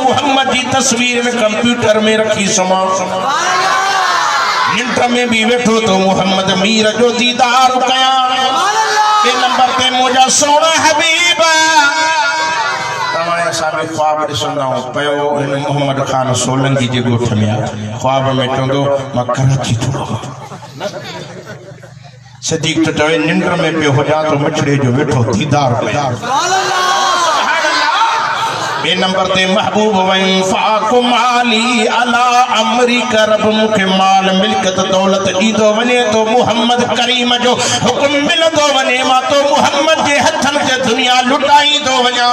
मुहम्मद की तस्वीर में कंप्यूटर में रखी समा निंड में भी बैठो तो मुहम्मद मीर जो दीदार कया के नंबर पे मुझा सोना हबीब तमाया साबे ख्वाब ॾिसंदा पयो इन मोहम्मद खान सोलंकी जे ॻोठ में ख्वाब में चवंदो मां कराची थो सदीक तो चवे निंड में पियो हुजा तो मछड़े जो वेठो दीदार बे नंबर ते महबूब वइन फाकु माली अला अमरी करब मुखे माल मिल्कत दौलत ईदो वने तो मुहम्मद करीम जो हुक्म मिलंदो वने मा तो मुहम्मद जे हथन ते दुनिया लुटाई दो वना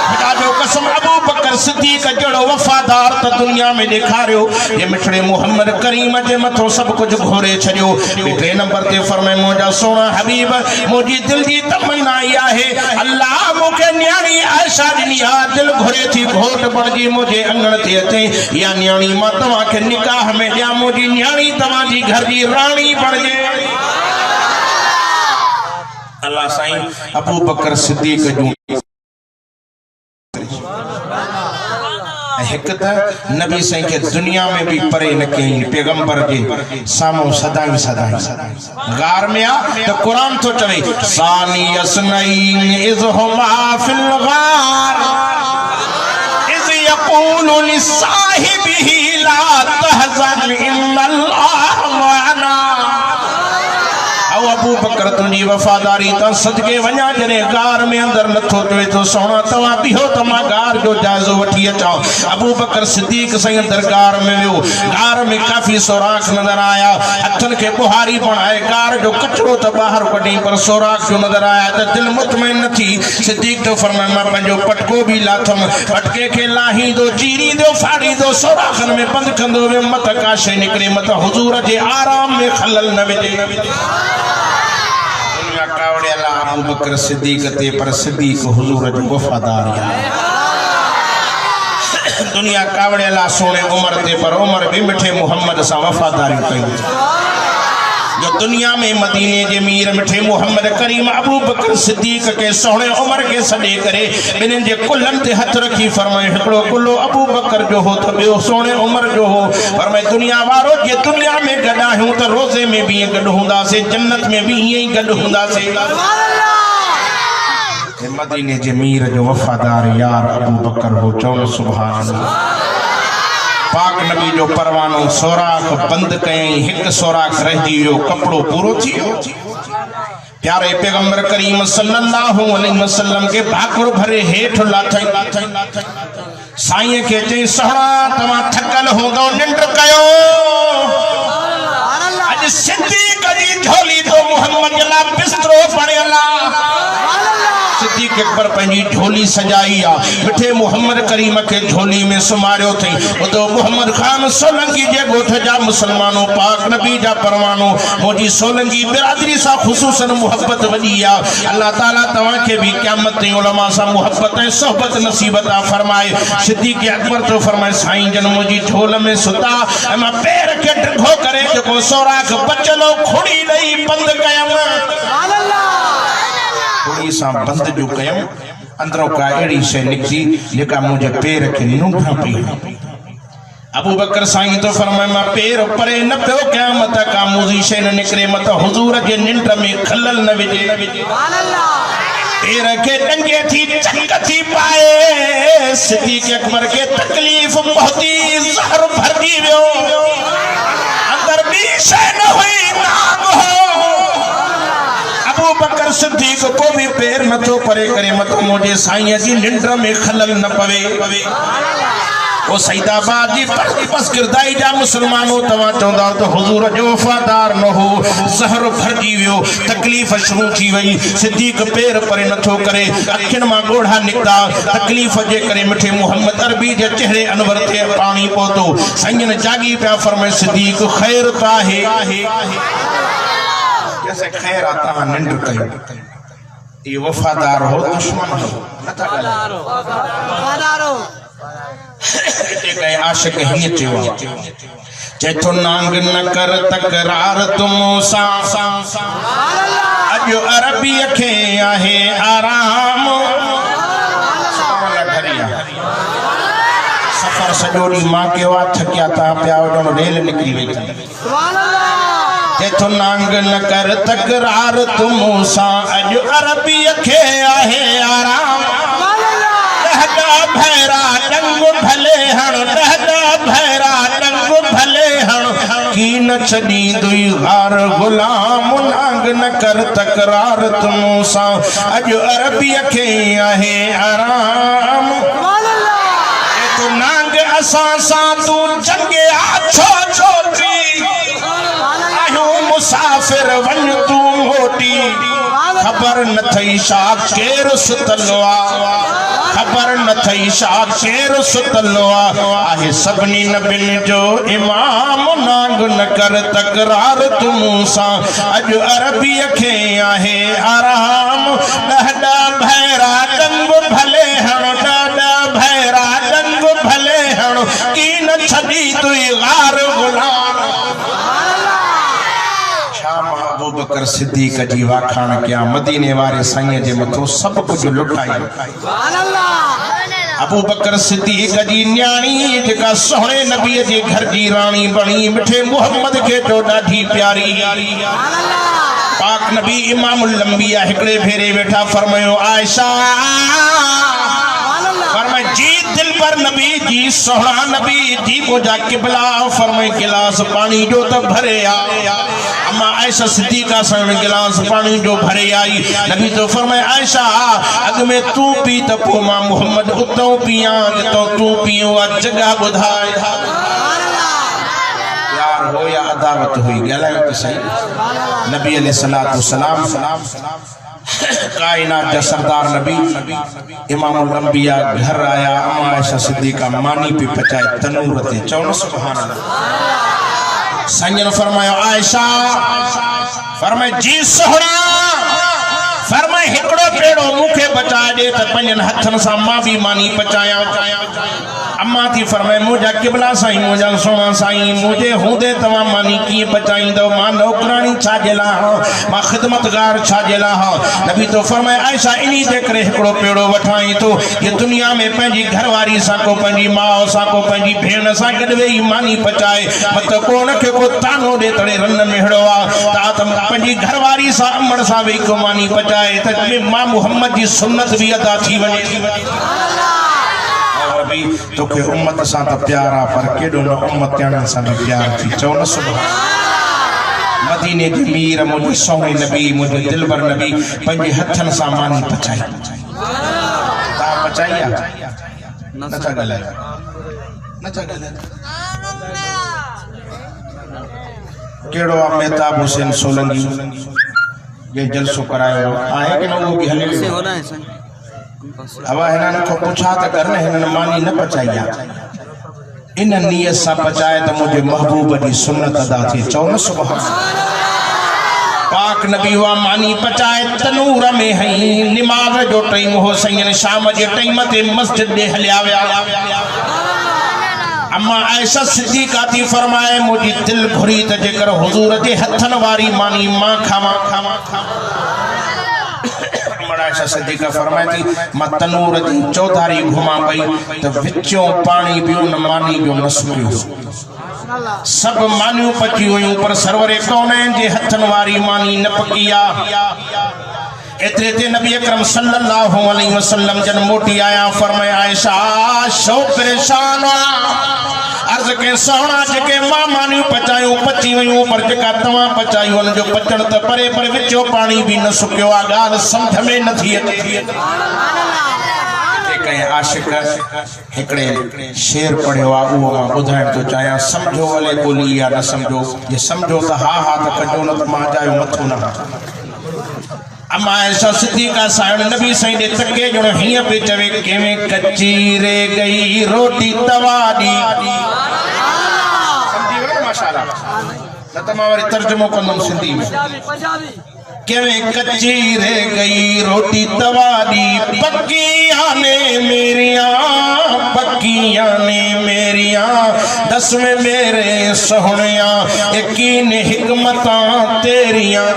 खुदा जो कसम अबू बकर सिद्दीक जड़ो वफादार त दुनिया में दिखारियो ये मिठड़े मुहम्मद करीम जे मथो सब कुछ घोरे छड़ियो टे नंबर ते फरमाए मोजा सोना हबीब मोजी दिल जी तमन्ना है अल्लाह मुके न्याणी आयशा दी दिल घुरे थी घोट बणजी मुझे अंगण ते अचे या न्याणी मां तवा के निकाह में या मुझी न्याणी तवा जी घर जी रानी बणजे अल्लाह साईं अबू बकर सिद्दीक जो एक नबी साईं के दुनिया में भी परे न कहीं पैगंबर के सामो सदाई सदाई गार में आ तो कुरान तो चवे सानी असनईन इज हुमा फिल गार इज यकूलु लिसाहिबिही ला तहज़न इन्नल्लाह मअना अबू बकर तुझी वफादारी तो सदके वना जने गार में अंदर लथो चवे तो सोना तवा बिहो तमा गार जो जायजो वठी अचा अबू बकर सिद्दीक सही अंदर गार में वियो गार में काफी सोराख नजर आया हथन के बुहारी बनाए गार जो कचरो तो बाहर कढी पर सोराख जो नजर आया तो दिल मुतमइन न थी सिद्दीक तो फरमाया मां पंजो पटको भी लाथम पटके के लाही दो चीरी दो फाड़ी दो सोराखन में बंद कंदो वे मत काशे निकरे मत हुजूर जे आराम में खलल न विजे अबू बकर सिद्दीक ते पर सिद्दीक हुजूर जो वफादार दुनिया कावड़े ला सोने उमर ते पर उमर भी मिठे मुहम्मद सा वफादारी कई जो दुनिया में मदीने के मीर मिठे मुहम्मद करीम अबू बकर सिद्दीक के सोने उमर के सडे करे बिन जे कुलन ते हथ रखी फरमाए हकड़ो कुल्लो अबू बकर जो हो तो बियो सोने उमर जो हो फरमाए दुनिया वारो जे दुनिया में गडा हूं तो रोजे में भी गड हुंदा से जन्नत में भी यही गड हुंदा से मदीने जे मीर जो वफादार यार अबू बकर हो चौन सुभान अल्लाह पाक नबी जो परवानो सोराख बंद कयई एक सोराख रही जो कपड़ो पूरो थियो प्यारे पैगंबर करीम सल्लल्लाहु अलैहि वसल्लम के भाकुर भरे हेठ लाथई साईं के चई सहरा तवा थकल होंदो निंड कयो आज सिद्दीक जी झोली तो मुहम्मद ला बिस्तरो पड़ेला सिद्दीक अकबर पंजी झोली सजाई आ मिठे मुहम्मद करीम के झोली में सुमारियो थई तो मुहम्मद खान सोलंकी जे गोठ जा मुसलमानों पाक नबी जा परवानो मोजी सोलंकी बिरादरी सा खुसूसन मोहब्बत वडी आ अल्लाह ताला तवा के भी क़यामत ते उलमा सा मोहब्बत ए सोहबत नसीबत फरमाए सिद्दीक अकबर तो फरमाए साईं जन मोजी झोल में सुता एमा पैर के ढगो करे जो सोराख बचलो खुड़ी नहीं बंद कयम सुभान अल्लाह थोड़ी सा बंद जो कयम अंदरों का एड़ी से निकली जेका मुझे पैर के नूठा पई अबू बकर साईं तो फरमाए मां पैर परे न पियो क़यामत का मुजी से न निकरे मत हुजूर के निंड में खलल न विजे सुभान अल्लाह पैर के टंगे थी चंग थी पाए सिद्दीक अकबर के तकलीफ बहुती जहर भर दी वियो अंदर भी से न हुई नाम हो अबू बकर सिद्दीक को भी पैर न तो परे करे मत मुझे साईं जी निंड में खलल न पवे ओ सईदाबाद जी बस किरदाई जा मुसलमानों तवा चौंदा तो हुजूर जो वफादार न हो जहर भरजी वियो तकलीफ शुरू थी वई सिद्दीक पैर परे न तो करे अखिन मां गोढ़ा निकता तकलीफ जे करे मिठे मुहम्मद अरबी जे चेहरे अनवर ते पानी पहुतो साईं जागी पिया फरमाए सिद्दीक खैर ता है जैसे खैर आता निंड कयो ये वफादार हो दुश्मन हो वफादार हो आशिक ही चेतो नांग न कर तकरार तुम सा अजो अरबी खे आहे आराम पर सजोड़ी मां के वा थकिया ता पिया वडो रेल निकली वई सुभान अल्लाह ते तो नांग न कर तकरार तू मूसा अज अरबी खे आहे आराम डहदा भैरा डंग भले हण डहदा भैरा डंग भले हण की न छदी दुई हार गुलाम नांग न कर तकरार तू मूसा अज अरबी खे आहे आराम तो नांग असा सा तू जंगे आछो छोटी आयो मुसाफिर वन तू मोटी खबर न थई शा केर सुतलवा खबर न थई शा केर सुतलवा आहे सभनी नबिन जो इमाम नांग न कर तकरार तू मूसा अज अरबी खे आहे आराम डहडा भैरा डंग भले हण डहडा भैरा डंग भले हण की न छदी तुई गार गुलाम अबू बकर सिद्दीक जी वाखाण क्या मदीने वाले साईं जे मथो सब कुछ लुटाई सुभान अल्लाह अबू बकर सिद्दीक जी न्याणी जेका सोहणे नबी जे घर जी रानी बणी मिठे मोहम्मद के तो ॾाढी प्यारी सुभान अल्लाह पाक नबी इमामुल अंबिया हिकड़े फेरे वेठा फरमायो आयशा फरमाए जी दिल पर नबी जी सोहना नबी जी मुझा किबला फरमाए गिलास पानी जो तो भरे आ अम्मा आयशा सिद्दीका सन गिलास पानी जो भरे आई नबी तो फरमाए आयशा अग में तू पी त पो मां मोहम्मद उतो पिया तो तू पियो जगह बुधाए प्यार हो या अदावत हुई गलायो तो सही नबी अलैहिस्सलातु वस्सलाम कायनात का सरदार नबी इमामुल अंबिया घर आया अम्मा आयशा सिद्दीका मानी पे पचाए तनूर ते चौन सुभान अल्लाह संजन फरमायो आयशा फरमाए जी सोहना फरमाए हिकड़ो पेड़ो मुखे बचा दे त पंजन हथन सा मां भी मानी पचाया अम्मा थी फरमाए मुझा किबला साईं मुझा सोना साईं मुझे हुंदे तवा मानी की बचाईंदो मां नौकरानी छाजेला मां खिदमतगार छाजेला नबी तो फरमाए आयशा इनी दे करे हिकड़ो पेड़ो वठाई तो ये दुनिया में पंजी घरवारी सा को पंजी मां सा को पंजी भेण सा गड वेई मानी पचाए मत कोन के को तानो दे तड़े रन में हेड़ोआ ता तम पंजी घरवारी सा अमड़ सा वेई को मानी पचाए त मां मोहम्मद जी सुन्नत भी अदा थी वने सुभान अल्लाह तो के उम्मत सा त प्यारा पर केडो न उम्मत याना सा न प्यार थी चौन सुभान मदीने के मीर मुझे सोहने नबी मुझे दिलबर नबी पंजे हथन सा मानी पचाई ता पचाइया न ता गले केडो मेहताब हुसैन सोलंकी ये जलसो करायो आए कि न वो भी हले से होना है सर अब हिनन को पूछा त करने हिनन मानी न पचाइया इन नियत सा पचाए तो मुझे महबूब की सुन्नत अदा थी चौन सुभान पाक नबी हुआ मानी पचाए तनूर में हई नमाज जो टाइम हो सैन शाम जे टाइम ते मस्जिद दे हलिया अम्मा आयशा सिद्दीका थी फरमाए मुझी दिल घुरी त जेकर हुजूर जे हथन वारी मानी मां खावा आयशा सिद्दीका फरमाए थी मां तनूर जी चौधारी घुमा पई तो विचों पानी भी उन मानी जो न सुकियो सब मानियूं पची हुयूं पर सरवरे कौनैन जे हथन वारी मानी न पकिया एतरे ते नबी अकरम सल्लल्लाहु अलैहि वसल्लम जन मोटी आया फरमाए आयशा शो परेशान अर्ज के सोना जेके मां मानियूं पचायूं पची वयूं पर जेका तवा पचायूं उन जो पचण त परे पर विचो पानी भी न सुकियो आ गाल समझ में न थी कहीं आशिक हिकड़े शेर पढ़ियो आ वो मां बुधाइण तो चाया समझो वाले बोली या न समझो ये समझो तो हा त कजो न मां जायो मथो न अम्मा आयशा सिद्दीका साइड नबी सही दे तके जो हिया पे चवे केवे कच्ची रे गई रोटी तवा दी समझी वे माशाल्लाह न त मां वरी तर्जुमो कंदम सिंधी में केवे कच्ची रे गई रोटी तवा दी पक्कियां ने मेरियां दस में मेरे सोहणिया यकीन हिकमतां तेरियां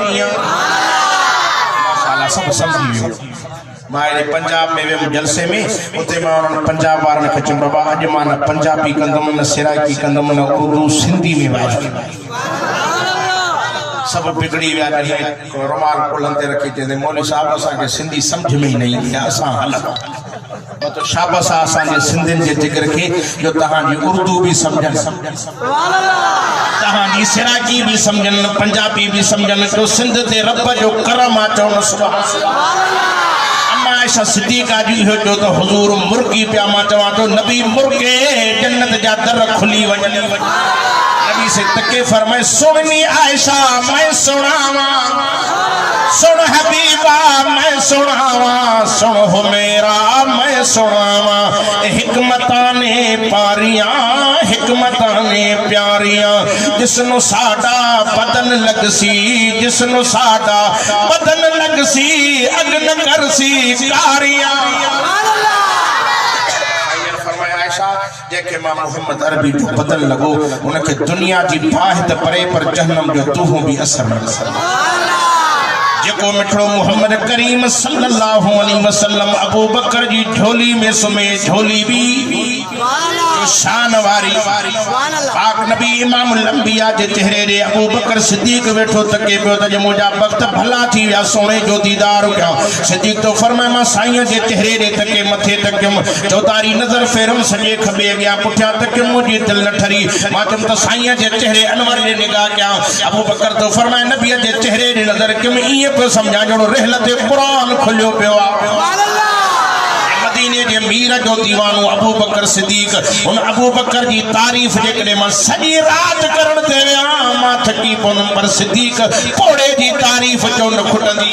सब समझी मारे पंजाब में वे जलसे में उते मां पंजाब वारन के चम बाबा अज मां न पंजाबी कंदम न सिराकी कंदम न उर्दू सिंधी में वाज सब बिगड़ी विया रुमाल कुलन ते रखी चंदे मौलवी साहब असा के सिंधी समझ में ही नहीं ईंदी असा हल तो शाबाश असा जे सिंधिन जे जिक्र के जो तहां जी उर्दू भी समझन सुभान अल्लाह तहां जी सिराकी भी समझन पंजाबी भी समझन तो सिंध ते रब जो करम आ चवण सुभान अल्लाह आयशा सिद्दीका जी हो जो तो हुजूर मुर्गी पिया मां चवा तो नबी मुर्गे जन्नत जा दर खुली वजनी नबी से तके फरमाए सुननी आयशा मैं सुनावा सुन हबीबा मैं सुनावा सुन हो मेरा मैं सुनावा हिकमताने प्यारियां जिसनु साडा बदन लगसी जिसनु साडा बदन लगसी अग्न करसी कारियां जेके मां मोहम्मद अरबी जो बदल लगो उनके दुनिया जी बाहिद परे पर जहन्नम जो तूहों भी असर न जेको मिठड़ो मोहम्मद करीम सल्लल्लाहु अलैहि वसल्लम अबू बकर जी झोली में सुमे झोली भी शान वारी पाक नबी इमाम अंबिया जे चेहरे रे अबू बकर सिद्दीक बैठो तके पियो त मुजा वक्त भला थी या सोने जो दीदार क्या सिद्दीक तो फरमाए मां साईं जे चेहरे रे तके मथे तकम चौतारी नजर फेरम सजे खबे गया पुठिया तक मुजी दिल न ठरी मां तुम तो साईं जे चेहरे अनवर रे निगाह क्या अबू बकर तो फरमाए नबी जे चेहरे रे नजर किम ई पे समझा जणो रहलत कुरान खुलियो पियो सुभान अल्लाह मदीने जे मीर जो दीवानो अबू बकर सिद्दीक उन अबू बकर जी तारीफ जे कदे मां सजी रात करण ते विया मां थकी पन पर सिद्दीक कोड़े जी तारीफ जो न खुटंदी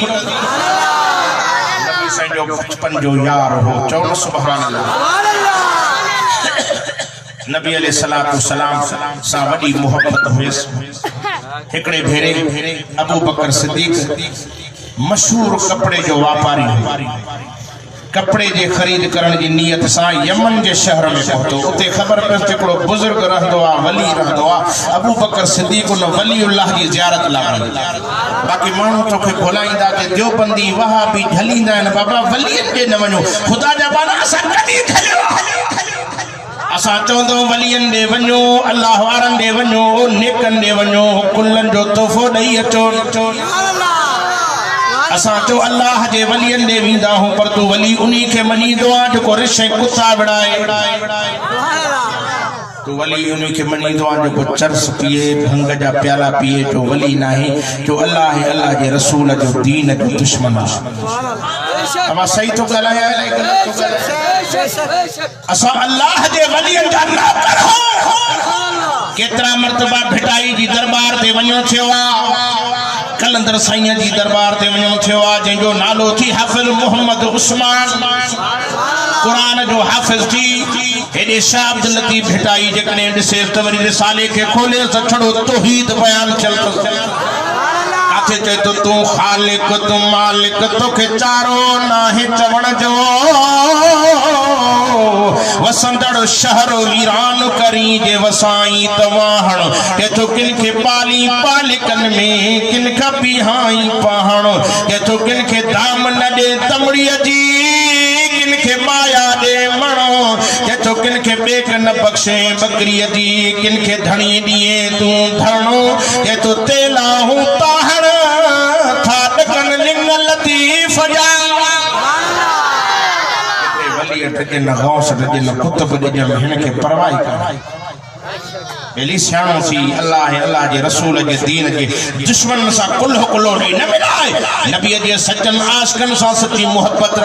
नबी साईं जो बचपन जो यार हो चवण सुभान अल्लाह नबी अलैहि सलातु सलाम सा वडी मोहब्बत हुयस एकड़े भेरे अबू बकर सिद्दीक मशहूर कपड़े जो व्यापारी कपड़े जे खरीद करण की नियत सा यमन के शहर में पहुंचो उते खबर पे एकड़ो बुजुर्ग रहंदो आ वली रहंदो आ अबू बकर सिद्दीक उन वलीउल्लाह की जियारत लावण बाकी मानू तो के भुलाइंदा के देवबंदी वहाबी ढलींदा न बाबा वलियन के न वणो खुदा जा बाना असा कदी ढलियो असा चवंदो वलियन दे वणो अल्लाह वारन दे वणो नेकन दे वणो कुल्लन जो तोहफो दई अचो असा चो अल्लाह जे वलियन दे वींदा हो पर तू वली उन्हीं के मनी दुआ जो रिश कुत्ता विड़ाए तो वली उन्हीं के मनी दुआ जो चरस पिए भंग जा प्याला पिए जो वली नहीं जो अल्लाह जे रसूल जो दीन जो दुश्मन अमा सही तो गलाया है गलत तो असा अल्लाह जे वलियन जा नौकर हो केतरा मर्तबा भिटाई जी दरबार ते वणो थियो कलंदर साईं जी दरबार ते वणो थियो जो नालो थी हाफिज मोहम्मद उस्मान कुरान जो हाफिज थी हेडे शाह अब्दुल लतीफ भिटाई जकने दिसे तवरी रिसाले के खोले सछड़ो तौहीद बयान चल काथे चे तो तू खालिक तू मालिक तो के चारो नाहे चवण जो वसंदड़ शहर वीरान करी जे वसाई तवाहण के तो किन के पाली पालिकन में किन का बिहाई पहाण के तो किन के दाम न दे तमड़ी जी किन के माया दे मणो के तो किन के बेक न बख्शे बकरी जी किन के धणी दिए तू धरणो के तो तेला हूं ताहण था डकन लिंग लतीफ जा न गौस न कुतुब जे हिन के परवाह कर बेली सियाणो सी अल्लाह जे रसूल जे दीन जे दुश्मन सा कुल्हो कुल्हो न मिलाए नबी जे सच्चन आशिकन सा सच्ची मोहब्बत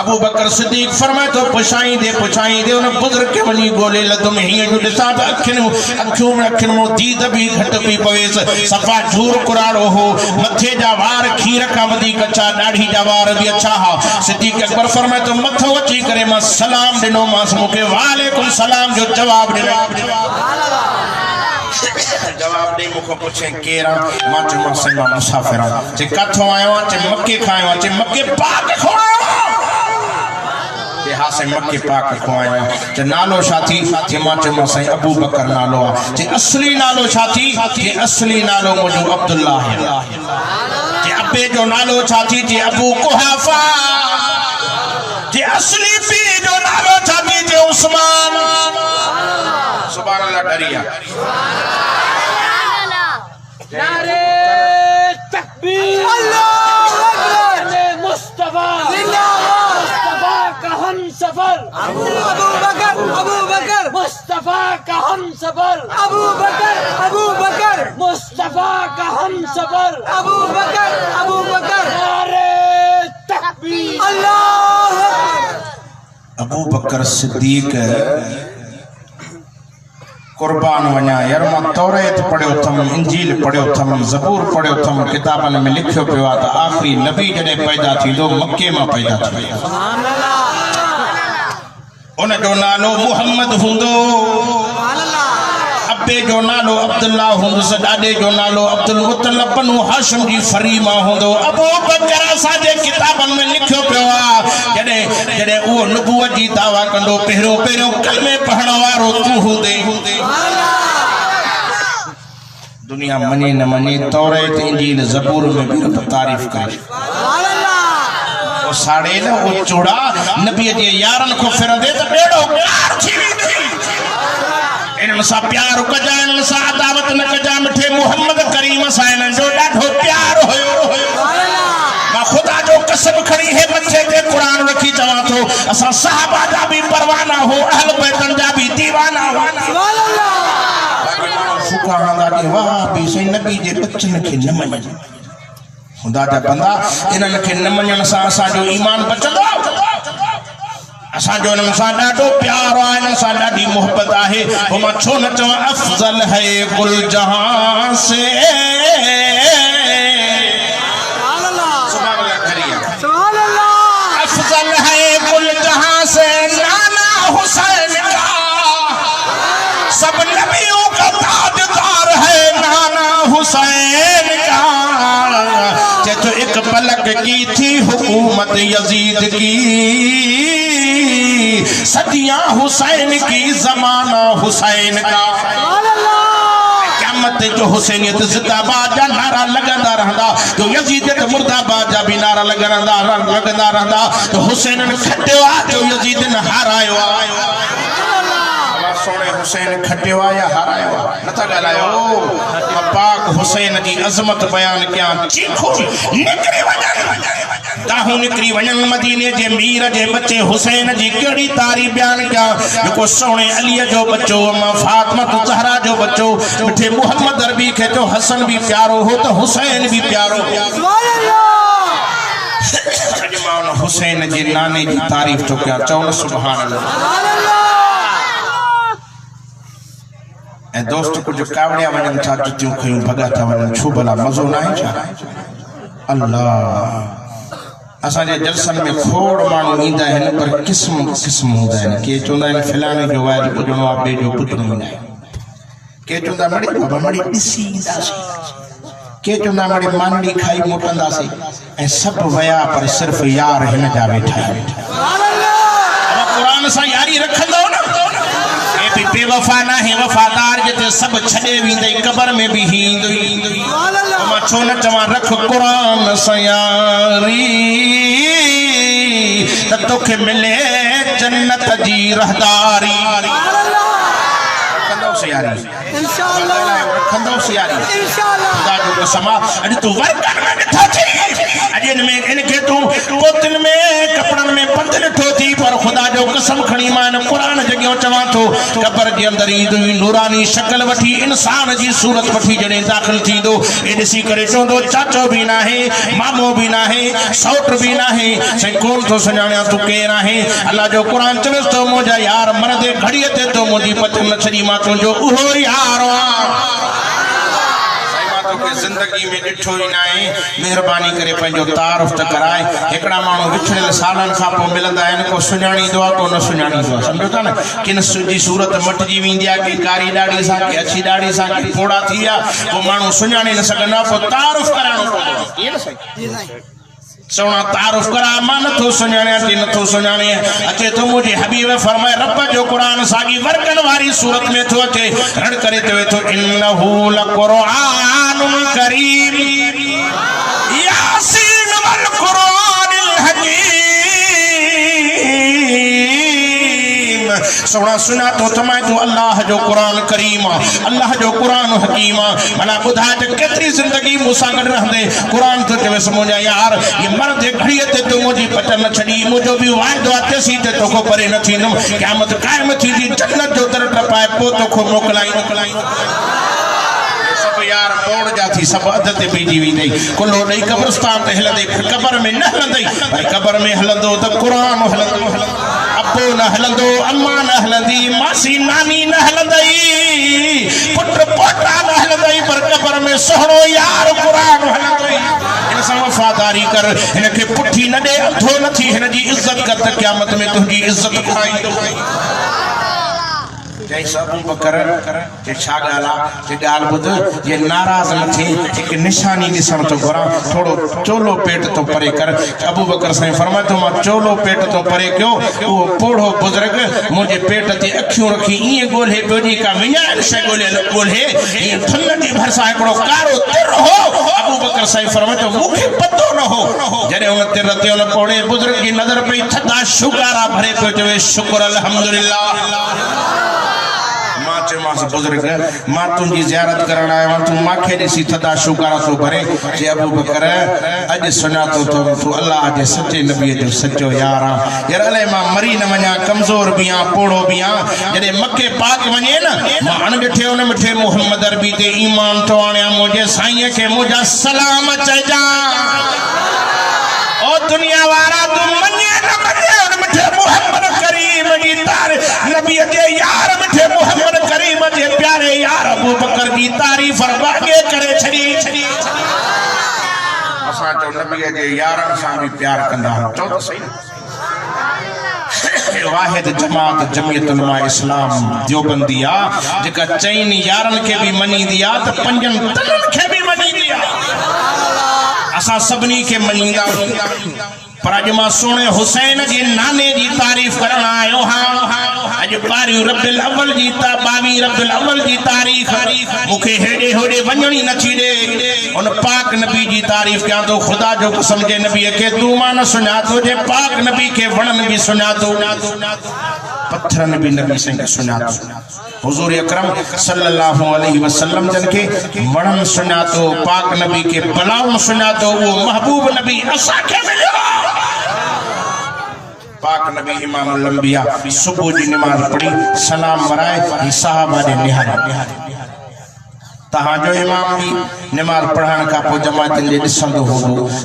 अबू बकर सिद्दीक फरमाए तो पुछाई दे उन बुजुर्ग के वनी गोले लदो में हिय जो दिसा अखियों में दीद भी घट भी पवेस सफा झूर कुराड़ो हो मथे जा वार खीर का वदी कच्चा दाढ़ी जा वार भी अच्छा हा सिद्दीक अकबर फरमाए तो मथो अची करे मां सलाम दिनो मां मुके वालेकुम सलाम जो जवाब दिनो जवाब दे मुको पूछे केरा मां चमा संगा मुसाफिरा जे कथो आयो चे मक्के खायो चे मक्के पाक खोयो जे हासे मक्के पाक खोयो जे नालो साथी जे मां चमा सई अबू बकर नालो जे असली नालो साथी जे असली नालो मुजो अब्दुल्लाह है जे अब्बे जो नालो छाती जे अबू कुहाफा जे असली पी जो नालो छाती जे उस्मान सुभान अल्लाह डरिया नारे तकबीर अल्लाहू अकबर मुस्तफा जिंदाबाद मुस्तफा का हम सफर अबू बकर मुस्तफा का हम सफर अबू बकर मुस्तफा का हम सफर अबू बकर नारे तकबीर अल्लाहू अकबर अबू बकर सिद्दीक कुर्बान वना यार मां तौरात पढ़ियो थम इंजील पढ़ियो थम ज़बूर पढ़ियो थम किताबन में लिखियो पियो आ त आखिरी नबी जडे पैदा थींदो मक्के मां पैदा थी सुभान अल्लाह उन जो नालो मुहम्मद हुंदो सुभान अल्लाह अब्बे जो नालो अब्दुल्ला हुंदो ॾाॾे जो नालो अब्दुल मुतलब बनु हाशिम जी फरीमा हुंदो अबू बकर असांजे किताबन में लिखियो पियो आ जडे वो नबूवत जी दावा कंदो पहिरियों कलमे पढ़ण वारो तू हुंदे दुनिया मने न मने तौरात इंजील ज़बूर में भी तारीफ करे सुभान अल्लाह ओ साड़े न ओ चूड़ा नबी जे यारन को फिरंदे त बेड़ो प्यार थी वेंदी इन सा प्यार कजा इन सा दावत न कजा मिठे मोहम्मद करीम सा इन जो ॾाढो प्यार होयो सुभान अल्लाह मां खुदा जो कसम खड़ी है मथे ते कुरान रखी चवा तो असा सहाबा जा भी परवाना हो अहल बैतन जा भी दीवाना हो सुभान अल्लाह फुका हंदा के वाह भी सही नबी जे बचन के न मञ खुदा जा बंदा इनन के न मञण सा असा जो ईमान बचंदो असा जो इन सा ॾाढो प्यार आहे इन सा ॾाढी मोहब्बत आहे हो मां छो न चवां अफजल है कुल जहां से सुभान अल्लाह करिया सुभान अल्लाह अफजल है कुल जहां से नाना हुसैन का सब नबियों का ताजदार है नाना हुसैन का तो एक पलक की थी हुकूमत यजीद की सदियां हुसैन की जमाना हुसैन का क़यामत जो हुसैनियत जिंदाबाद जा नारा लगंदा रहंदा जो यजीदियत मुर्दाबाद जा भी नारा लगंदा रहंदा तो हुसैन ने खटियो आ जो यजीद ने हारायो आ सोने हुसैन खटियो आ या हारायो आ नथा गालायो पाक हुसैन की अजमत बयान क्या चीखो निकरी वजन ताहू निकरी वजन मदीने जे मीर जे बच्चे हुसैन जी केड़ी तारी बयान क्या जो सोने अली जो बच्चो अम्मा फातिमा ज़हरा जो बच्चो मिठे मोहम्मद अरबी के जो हसन भी प्यारो हो तो हुसैन भी प्यारो सुभान अल्लाह अजमान हुसैन जी नाने की तारीफ तो क्या चौन सुभान अल्लाह ए दोस्त कुछ कावड़िया वजन था जुतियों खयूं भगा था वजन छू भला मजो ना है छा अल्लाह असा जे जलसन में खोड़ मानू इंदा है पर किस्म होदा है के चोंदा है फलाने जो वाय पुजणो आ बे जो पुजणो ना के चोंदा मड़ी बाबा मड़ी दिसी दासी के चोंदा मड़ी मानड़ी खाई मोटंदा से ए सब वया पर सिर्फ यार हिन जा बैठा है सुभान अल्लाह अब कुरान सा यारी रखंदो ना बेवफा ना है वफादार जते सब छड़े विंदे कब्र में भी हींदो सुभान अल्लाह मां छो न चवा रख कुरान सयारी त तोखे मिले जन्नत जी रहदारी सुभान अल्लाह कंदो सयारी इंशाअल्लाह कंदो सयारी इंशाअल्लाह खुदा जो कसम अज तू वर्कन में नथा थी अजन में इनके तू बोतल में कपड़न में बंद नथो थी पर खुदा जो कसम खणी मान कुरान जगयो चवा तो कब्र के अंदर ई नूरानी शक्ल वठी इंसान जी सूरत वठी जने दाखिल थींदो ए दिसी करे चोंदो चाचो भी ना है मामो भी ना है सौट भी ना है से कौन तो सजाणया तू केर आहे अल्लाह जो कुरान चवस तो मोजा यार मरदे घड़िए ते तो मोदी पथम न छड़ी मा तो जो उहो यार के जिंदगी में डिठो ही ना है मेहरबानी करे पंजो तारुफ त कराए एकड़ा मानो विछड़ल सालन का पो मिलंदा है को सुनाणी दुआ को न सुनाणी दुआ समझो था ना किन जी सूरत मटजी विंदिया की कारी दाढ़ी सा के अच्छी दाढ़ी सा की फोड़ा थिया को मानो सुनाणी न सकना पो तारुफ करानो पड़ो ये न सही सोना तारुफ करा मान तो सुनाने दिन तो सुनाने अचे तो मुझे हबीब फरमाए रब जो कुरान सागी वर्कन वारी सूरत में तो अचे रण करे तो इन्नहु लकुरआनुल करीम यासीन सोना सुना तो तमाए तू अल्लाह जो कुरान करीम अल्लाह जो कुरान हकीम भला बुधा केतरी जिंदगी मूसा गड रहंदे कुरान तो चवेस मुझा यार ये मर्द घड़ी ते तू मुझी पटन न छड़ी मुझो भी वायदो आते सी ते तो को परे न थींदम क़यामत कायम थी दी जन्नत जो तर टपाए पो तो को मोकलाई सब यार मोड़ जाती सब अदत बीजी हुई नहीं कुलो नहीं कब्रिस्तान ते हलंदे फिर कब्र में न हलंदे पर कब्र में हलंदो तो कुरान हलंदो अब्बो न हलंदो अम्मा न हलंदी मासी नानी न हलंदई पुत्र पोटा न हलंदई पर कब्र में सोहणो यार कुरान हलंदई इन सा वफादारी कर इनके पुठी न दे अधो न थी हिन जी इज्जत कर त क़यामत में तुझी इज्जत कराई जय अबू बकर जे छा गाला जे गाल बुध ये नाराज न थे एक निशानी दिसण तो घरा थोड़ो चोलो पेट तो परे कर अबू बकर साईं फरमाए तो मां चोलो पेट तो परे क्यों वो पोढ़ो बुजुर्ग मुझे पेट ते अखियों रखी इए गोले बेडी का विञाइल शे गोले ये थन दी भरसा एकड़ो कारो तिर हो अबू बकर साईं फरमाए तो मुखे पतो न हो जरे उन तिर ते उन पोढ़े बुजुर्ग की नजर पे थदा शुगारा भरे पे चवे शुक्र अल्हम्दुलिल्लाह माचे मास बुजुर्ग मां तुझी ज़ियारत करण आयो तू माखे दिसी थदा शुगारा तो भरे जे अबू बकर अज सुनातो तो तू अल्लाह जे सच्चे नबी जो सच्चो यार यार अले मां मरी न वञा कमजोर बिया पोड़ो बिया जडे मक्के पाक वञे न मां अण ॾिठे उन मिठे मोहम्मद अरबी ते ईमान तो आणिया मुझे साईं के मुझा सलाम चइजा ओ दुनिया वारा तू मने न मने उन मिठे मोहम्मद करीम जी तार नबी के यार मिठे मोहम्मद करीम जे प्यारे यार अबू बकर की तारीफ बागे करे छड़ी असा तो नबी के यारन सा भी प्यार कंदा चो तो सही वाहिद जमात जमीयत उलमा इस्लाम देवबंदिया जेका चईन यारन के भी मनी दिया त पंजन तनन के भी मनी दिया असा सबनी के मनीदा पर अज मां सोने हुसैन जी नाने जी तारीफ करण आयो हां अज पारी रब्बिल अव्वल जी ता 22 रब्बिल अव्वल जी तारीख मुखे हेडे होडे वणणी न थी दे उन पाक नबी जी तारीफ क्या तो खुदा जो कसम जे नबी के तू मान सुना तो जे पाक नबी के वणन भी सुना तो पत्थरन भी नबी से सुना तो हुजूर अकरम सल्लल्लाहु अलैहि वसल्लम जन के वणन सुना तो पाक नबी के बलाउन सुना तो वो महबूब नबी असा के मिलो पाक नबी इमामुल अंबिया सुबह जी नमाज पढ़ी सलाम मराए साहबा ने निहारी तहां जो इमाम भी नमाज पढ़ण का पो जमात जे दिसंदो हो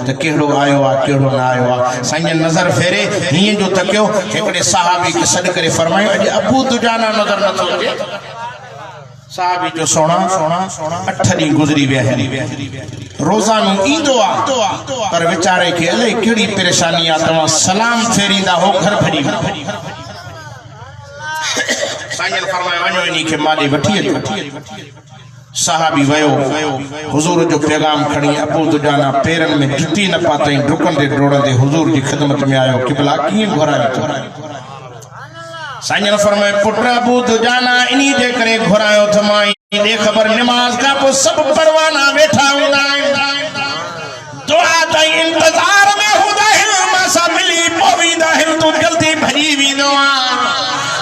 त केड़ो आयो आ केड़ो ना आयो आ साईं नजर फेरे हिए जो तकियो एकड़े साहबी के सद करे फरमायो अज अबू दुजाना नजर न तो अचे साहबी जो सोना 8 दी गुजरी वे है रोजानो ईंदो आ पर बेचारे के अले केड़ी परेशानी आ तवा सलाम फेरींदा हो घर भरी साईं फरमायो वणो इनी के माली वठी साहबी वयो हुजूर जो पैगाम खड़ी अबू दुजाना पेरन में जुती न पातई ढुकंदे डोड़ंदे हुजूर की खिदमत में आयो किबला किए घोरायो साईं फरमाए पुत्र अबू दुजाना इनी जे करे घोरायो थमाई दे खबर नमाज का पो सब परवाना बैठा हुंदा दुआ ता इंतजार में हुंदा है मासा मिली पोवींदा है तू जल्दी भजी वींदो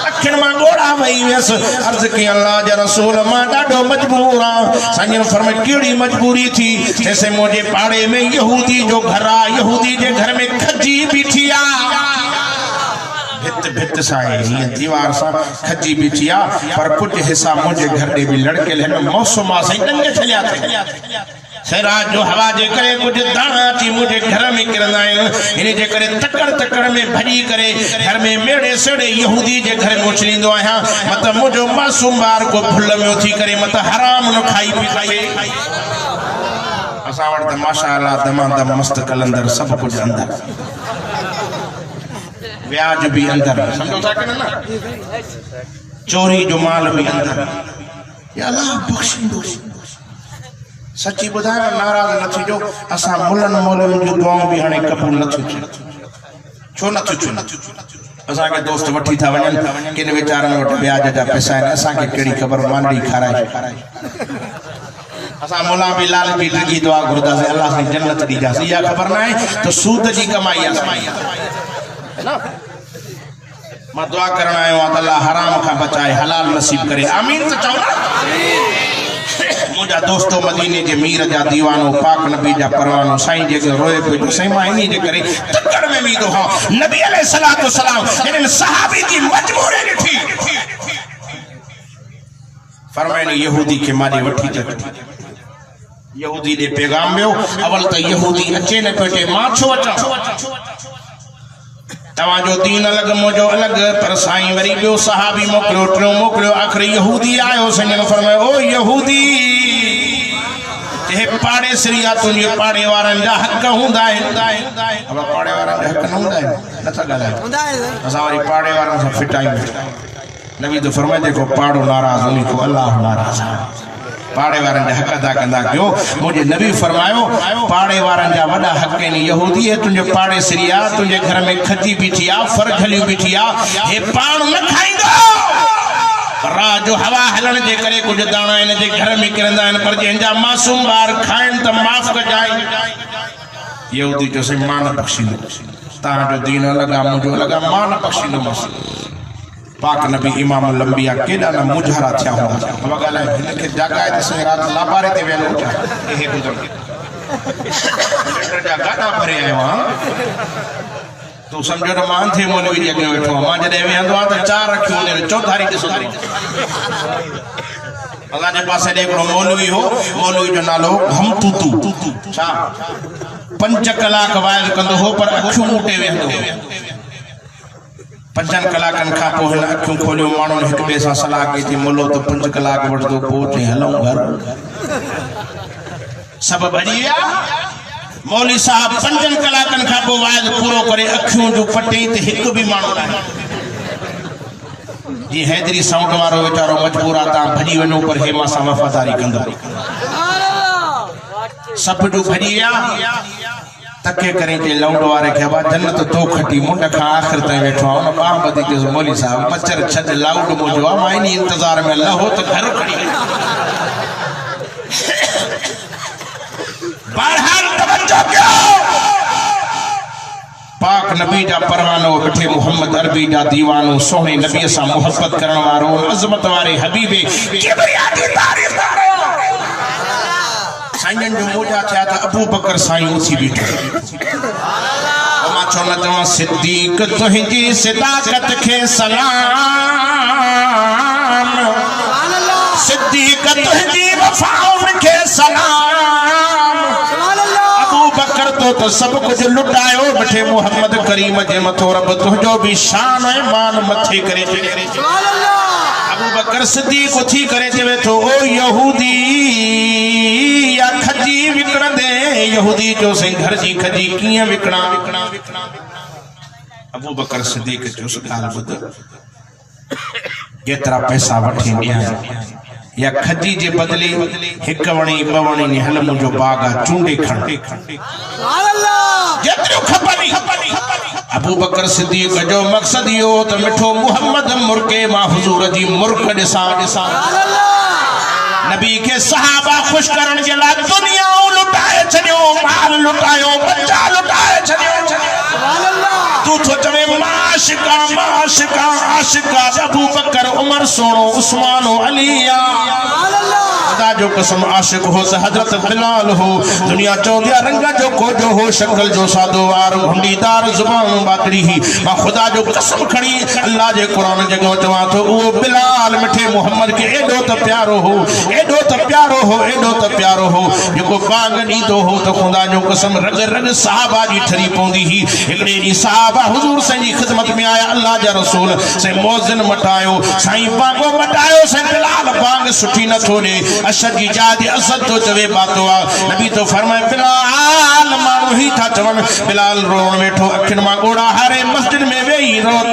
अखिन मां गोड़ा वई वस अर्ज के अल्लाह जा रसूल मां डाडो मजबूर आ साईं फरमाए केड़ी मजबूरी थी जैसे मुझे पाड़े में यहूदी जो घर आ यहूदी जे घर में खजी बिठिया भित साए ये दीवार सा खजी बिठिया पर कुछ हिस्सा मुझे घर दे भी लड़के लेन मौसम आ सही डंगे छलिया थे सेरा जो हवा जे करे कुछ दाना थी मुझे घर में किरंदा इने जे करे तकड़ में भरी करे घर में मेड़े सेड़े यहूदी जे घर में उछलींदो आया मत मुझो मासूम बार को भुल में उठी करे मत हराम न खाई पी खाई असा वट माशाअल्लाह दमादम मस्त कलंदर सब कुछ अंदर ब्याज भी अंदर समझो था कि ना चोरी जो माल भी अंदर या अल्लाह बख्शिंदो सच्ची बुधायो नाराज न थी जो असा मुलन मोलन जो दुआऊं भी हने कबूल न थी छो न थी असा के दोस्त वठी था वणन किन बेचारन वट ब्याज जा पैसा न असा के केड़ी खबर मांडी खाराई असा मोला भी लाल की लगी दुआ गुरदास अल्लाह से जन्नत दी जा या खबर ना है तो सूद जी कमाई है ना मां दुआ करण आयो आ त अल्लाह हराम का बचाए हलाल नसीब करे आमीन तो चओ ना मुझा दोस्तों मदीने जे मीर जा दीवानो पाक नबी जा परवानो साईं जे रोए पे जो सही मां इनी जे करे तकड़ में भी दो नबी अलैहिस्सलातु वस्सलाम जिन सहाबी की मजबूरी ॾिठी फरमाइनि यहूदी के मारे वठी जा यहूदी दे पैगाम में अवल त यहूदी अचे न पेटे मां छो अचा तवा जो दीन अलग मोजो अलग पर साईं वरी बियो सहाबी मोकलियो टियों मोकलियो आखिर यहूदी आयो संजन फरमायो ओ यहूदी हे पाड़े श्रीया तुझे पाड़े वारन जा हक हुंदा आहिनि अब पाड़े वारन जा हक न हुंदा आहिनि नथा ॻाल्हायो असां वरी पाड़े वारन सां फिटाई नबी तो फरमाए देखो पाड़ो नाराज उन्हीं को अल्लाह नाराज पाड़े वारन जा हक अदा कंदा कयो मुझे नबी फरमायो पाड़े वारन जा वडा हक आहिनि यहूदी है तुझे पाड़े श्रीया तुझे घर में खजी बीठी आ फरझलियूं बीठी आ हे पाण न खाईंदो रात जो हवा हलन जे करे कुछ दाना इन जे घर में किरंदा आहिनि पर जंहिंजा मासूम ॿार खाइनि त माफ़ कजाई यहूदी जो से मान बख्शींदो तव्हांजो दीन लगा मुंहिंजो लगा मान बख्शींदोमांसि पाक नबी इमाम लंबिया केॾा न मुजहरा थिया हुआ अब ॻाल्हाए हिनखे जगाए त सही रात लाबारे ते वेलो उठा हे बुजुर्ग जा गाॾा भरे आयो आहियां तू समझो त मां अंधे मौलवी जे अॻियां वेठो आहियां मां जॾहिं वेहंदो आहियां त चार अखियूं उन चौधारी ॾिसंदो असां जे पासे ॾे हिकिड़ो मौलवी हो मौलवी जो नालो हमतूतू छा 5 कलाक वाइज़ कंदो हो पर अखियूं मूटे वेहंदो हो 5 कलाकनि खां पोइ हिन अखियूं खोलियो माण्हुनि हिक ॿिए सां सलाह कई थी मुलो त 5 कलाक वठंदो पोइ चई हलूं घर सभु भॼी विया मौली साहब 5 कलाकनि खां पोइ वाइज़ पूरो करे अखियूं जो पटे ते हिकु बि माण्हू न जी हैदरी साउंड वारो वीचारो मजबूर आहे तव्हां भॼी वञो पर हे मां सां वफ़ादारी कंदो सभु जो भॼी विया तके करे के लौंड वारे के बा जन्नत तो खटी मुंड खा आखिर ताईं वेठो आ उन बाम बदी के मौली साहब मच्छर छद लाउड मोजो आ मां इनी इंतजार में लहो तो घर खड़ी बहरहाल तवज्जो कयो पाक नबी जा परवानो बैठे मोहम्मद अरबी जा दीवानो सोहणे नबी सा मोहब्बत करण वारो अजमत वारे हबीबे किबरिया दी तारीफ वारो साईं जो मोजा थिया त अबू बकर साईं उथी बीठो मां छो न चवां सिद्दीक तुंहिंजी सदाकत खे सलाम सिद्दीक तुंहिंजी वफ़ाउनि खे सलाम अबू बकर तो सब कुछ लुटायो बैठे मोहम्मद करीम जे मथो रब तुंहिंजो भी शान ऐं मान मथे करे अबू बकर सिद्दीक उथी करे चवे थो ओ यहूदी या खजी विकणंदे यहूदी जो से घर जी खजी कीअं विकणा अबू बकर सिद्दीक जो ॻाल्हि ॿुध केतिरा पैसा वठी ॾियां या खजी जे बदले हिक वणी ॿ वणी हल मुंहिंजो बाग आहे चूंडे खण जेतिरियूं खपनि अबू बकर सिद्दीक जो मक़सद इहो त मिठो मुहम्मद मुर्के मां हुजूर जी मुर्क ॾिसां नबी के सहाबा खुश करण जे लाइ दुनिया लुटाए छॾियो माल लुटायो बच्चा लुटाए छॾियो तू तो चवे माशिका माशिका आशिका अबू बकर उमर सोनो उस्मान अलिया खुदा जो कसम आशिक हो त हजरत बिलाल हो दुनिया चौंदिया रंग जो कोजो हो शक्ल जो सादो वार घुंडीदार जुबान बाकड़ी ही मां खुदा जो कसम खणी अल्लाह जे कुरान जगह चवा तो वो बिलाल मिठे मोहम्मद के एडो त प्यारो हो एडो त प्यारो हो एडो त प्यारो हो जो बाग नीदो हो तो खुदा जो कसम रग रग सहाबा जी ठरी पौंदी ही एकड़े दी सहाबा हुजूर साईं जी खिदमत में आया अल्लाह जा रसूल से मौज़िन मटायो साईं बागो मटायो से बिलाल बाग सुठी न थोड़े अशद की जाद असद तो चवे बातो आ नबी तो फरमाए बिलाल मानो ही था चवन बिलाल रोण वेठो अखिन मा गोड़ा हारे मस्जिद में वेही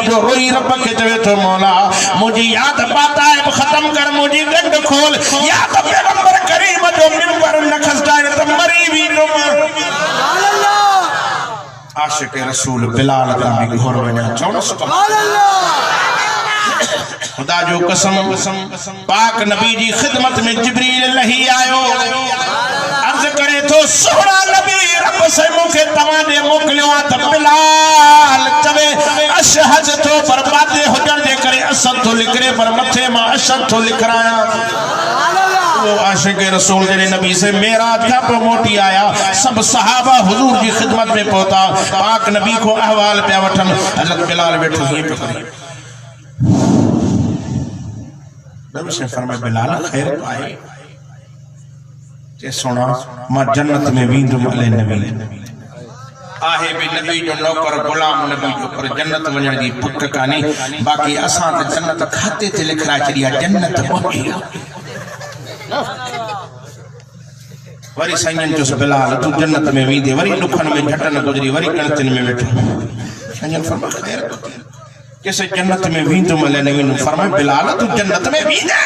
जो रोई रब के चवे तो मौला मुझे याद बाता है खत्म कर मुझे गंड खोल या तो पैगंबर करीम जो मिंबर न खसदाए तो मरी भी नुम आशिक रसूल बिलाल का भी घोर वना चौन सुभान अल्लाह खुदा जो कसम पाक नबी जी खिदमत में जिब्रील लही आयो अर्ज करे तो सोना नबी रब से मुखे तवाने मोकलियो त बिलाल चवे अशहद तो बर्बादे हुजण जे करे असद तो लिखरे पर मथे मां अशद तो लिखराया वो आशिक रसूल जने नबी से मेराज का मोटी आया सब सहाबा हुजूर की खिदमत में पहुंचा पाक नबी को अहवाल पे वठन हजरत बिलाल बैठो ही पे करे नबी से फरमाया बिलाल खैर पाए जे सोना मां जन्नत में वींदुम अले नबी आहे भी नबी जो नौकर गुलाम नबी जो पर जन्नत वणन दी पक काने बाकी असां त जन्नत खाते ते लिखरा चरिया जन्नत मोटी वरी संजन जो बिलाल तू जन्नत में वींदे वरी दुखन में झटन गुजरी वरी गणतिन में बैठो संजन फरमाया खैर कैसे जन्नत में वींदुम अले नबी फरमाया बिलाल तू जन्नत में वींदे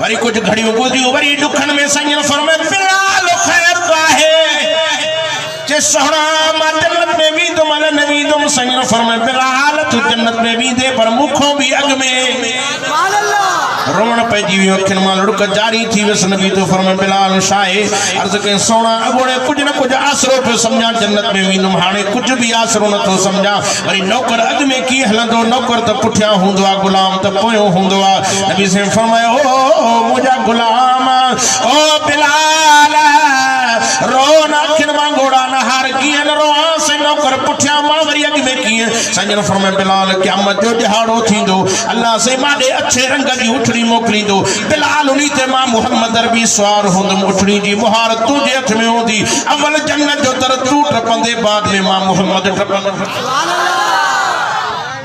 वरी कुछ घड़ियों गुजरी वरी दुखन में संजन फरमाया बिलाल खैर काहे जे सोहना मा जन्नत में भी तुम अल नबी तुम संग फरमाए बिलाल तू जन्नत में भी दे पर मुखों भी अग में सुभान अल्लाह रोण पे जीवी अखन मा लुड़क जारी थी वस नबी तो फरमाए बिलाल शाहे अर्ज के सोना अगोड़े कुछ न कुछ आसरो पे समझा जन्नत में भी तुम हाने कुछ भी आसरो न तो समझा वरी नौकर अग में की हलंदो नौकर त पुठिया हुंदो गुलाम त पोयो हुंदो नबी से फरमाए ओ मुजा गुलाम ओ बिलाल रोना अखन मा घोड़ा हार कियन रोआ से नौकर पुठिया मावरी अग में किए संजन फरमाए बिलाल क़यामत जो दिहाड़ो थींदो अल्लाह से माडे अच्छे रंग की उठड़ी मोकलींदो बिलाल उनी ते मां मोहम्मद अरबी सवार हुंदम उठड़ी जी मुहार तुझे हथ में होंदी अवल जन्नत जो तर तू टपंदे बाद में मां मोहम्मद टपंदे सुभान अल्लाह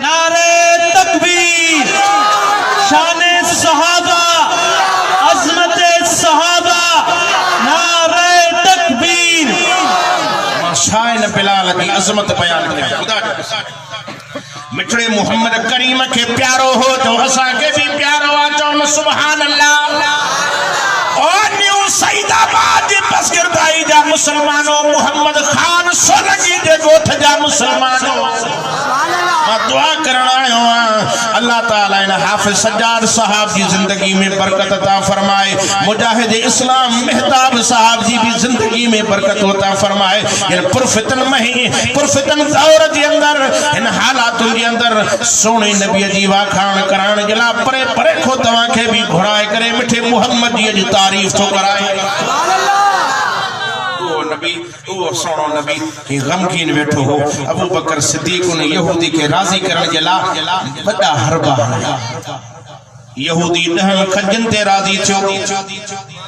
नारे तकबीर शान सहाबा अजमत सहाबा नारे तकबीर शान बिलाल की अजमत बयान किया खुदा मिठड़े मोहम्मद करीम के प्यारो हो तो असा के भी प्यारो आ चौन सुभान अल्लाह और न्यू सईदाबाद बस गिरदाई जा मुसलमानों मोहम्मद खान सोलंकी जे गोठ जा मुसलमानों सुभान अल्लाह दुआ करना आयो अल्लाह ताला इन हाफिज सज्जाद साहब की जिंदगी में बरकत अता फरमाए मुजाहिद इस्लाम मेहताब साहब जी भी जिंदगी में बरकत अता फरमाए इन पुरफितन दौर के अंदर इन हालातुन के अंदर सोने नबी जी वाखान करान जला परे परे खो तवा के भी घुराए करे मिठे मोहम्मद जी तारीफ तो कराए सुभान अल्लाह ओ नबी ओ सोनो नबी के गमगीन बैठो हो अबू बकर सिद्दीक ने यहूदी के राजी करने के ला बड़ा हरबा यहूदी दहम खजन ते राजी छो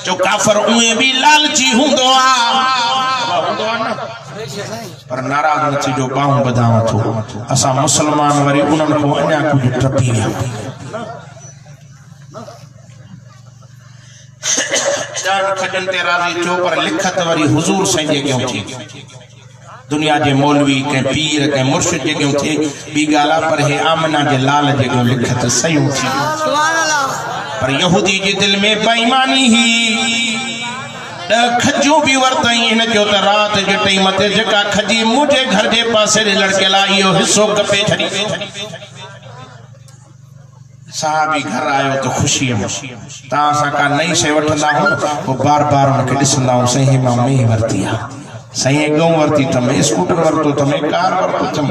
जो काफर उए भी लालची हुंदो आ ना पर नाराज न थी जो बाहु बधावा थो असा मुसलमान वरी उनन को अन्या कुछ टपी गया जान खजन ते राजी छो पर लिखत वरी हुजूर संजे क्यों थी दुनिया जे मौलवी के पीर के मुर्शिद जे क्यों थे बी गाला पर है आमना जे लाल जे क्यों लिखत सयूं थी सुभान अल्लाह पर यहूदी जे दिल में बेईमानी ही खजू भी वरतई इन जो त रात जे टाइम ते जका खजी मुझे घर जे पासे रे लड़के ला यो हिस्सो कपे छड़ी साहबी घर आयो तो खुशी में ता सा का नई से वठंदा हो वो बार-बार उनके दिसंदा हो सही में ही वरतिया सही गो वरती तमे स्कूटर वरतो तमे कार वरतो तम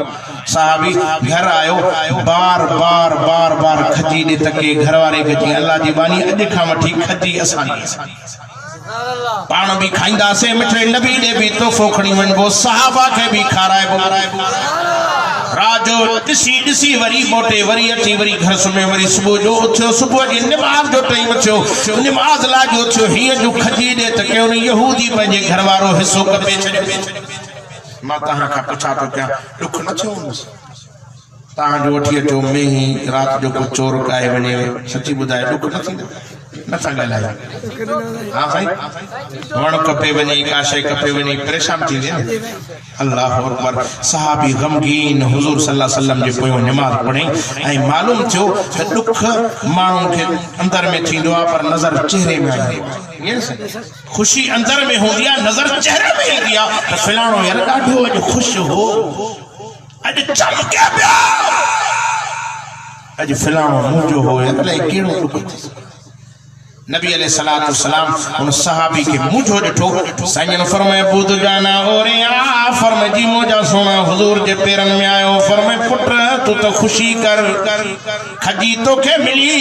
साहबी घर आयो बार-बार खजी दे तके घर वाले खजी अल्लाह जी बानी अज खा मठी खजी असानी पाण भी खाइंदा से मिठे नबी ने भी तोहफो खणी वणबो सहाबा के भी खाराए राजो दिसी वरी मोटे वरी अची वरी घर सुमे वरी सुबह जो उठो सुबह जी नमाज जो टाइम थियो नमाज लागो थियो हिय जो खजी दे त के उन यहूदी पंजे घर वारो हिस्सो कपे छड़े मां तहां का पूछा तो क्या दुख न थियो तहां जो उठी अचो में ही रात जो को चोर काए वने सच्ची बुधाए दुख न थींदो नथा गलाया हां भाई वण कपे वने काशे कपे वने परेशान थी वे अल्लाह अकबर सहाबी गमगीन हुजूर सल्लल्लाहु अलैहि वसल्लम जे पोयो नमाज पढ़े ऐ मालूम थियो त दुख मानू के अंदर में थींदो आ पर नजर चेहरे में आई ये खुशी अंदर में होंदी आ नजर चेहरे में ईंदी आ त फलाणो यार ॾाढो अज खुश हो अज चमके पिया अज फलाणो मुंहिंजो हो अलाए कहिड़ो दुख नबी अलैहिस्सलातु वस्सलाम उन सहाबी के मुझो ॾिठो साईं फरमाए अबू दुजाना ओरे आ फरमाए जी मुंहिंजा सोना हुजूर जे पेरनि में आयो फरमाए पुट तू तो खुशी कर खजी तोखे मिली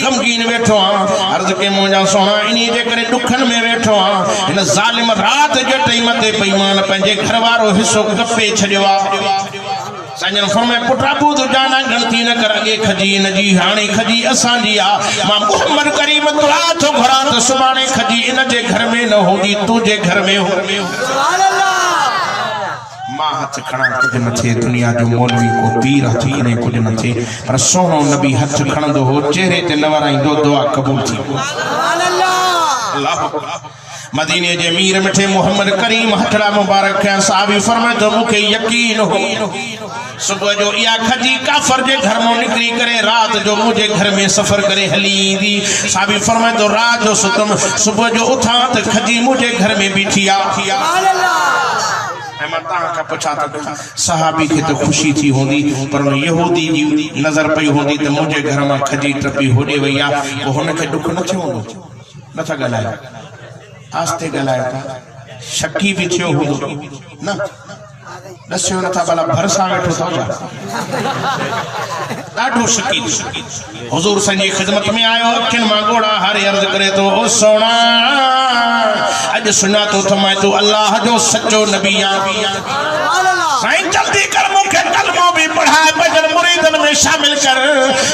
गमगीन वेठो आ अर्ज़ के मुंहिंजा सोना इन्ही जे करे ॾुखनि में वेठो आ हिन ज़ालिम रात जे टाइम ते बेईमान पंहिंजे घर वारो हिस्सो कपे छॾियो आ साईं फरमाए पुट अबू दुजाना गलती न कर अॻे खजी इन जी हाणे खजी असांजी आ मां मुहम्मद करीम दुआ थो घुरां त सुभाणे खजी इन जे घर में न हूंदी तुंहिंजे घर में हूंदी मां हथ खणा कुछ न थे दुनिया जो मौलवी को पीर हथ खणे कुछ न थे पर सोनो नबी हथ खणंदो हो चेहरे ते न वराईंदो दुआ क़बूल थी अल्लाह मदीने जे मीर मिठे मोहम्मद करीम हथड़ा मुबारक खे साहबी फरमाए तो मुखे यकीन हो सुबह जो या खजी काफर जे घर में निकली करे रात जो मुझे घर में सफर करे हली दी साहबी फरमाए तो रात जो सुतम सुबह जो उठा तो खजी मुझे घर में बीठी आ सहाबी के तो खुशी थी होंदी पर यहूदी जी नजर पई होंदी तो मुझे घर में खजी टपी होडे वई आ वो हुन के दुख न थियो होंदो न था गलाए आस्ते गलाए था शक्की भी थियो होंदो न दस्यो न था भला भरसा वेठो था ॾाढो शकी हुजूर संजी खिदमत में आयो अखिन मां गोड़ा हारे अर्ज करे तो ओ सोना अज सुञातो थमाए तू अल्लाह जो सच्चो नबी आ साईं जल्दी कर मुखे कलमो भी पढ़ाए बजर मुरीदन में शामिल कर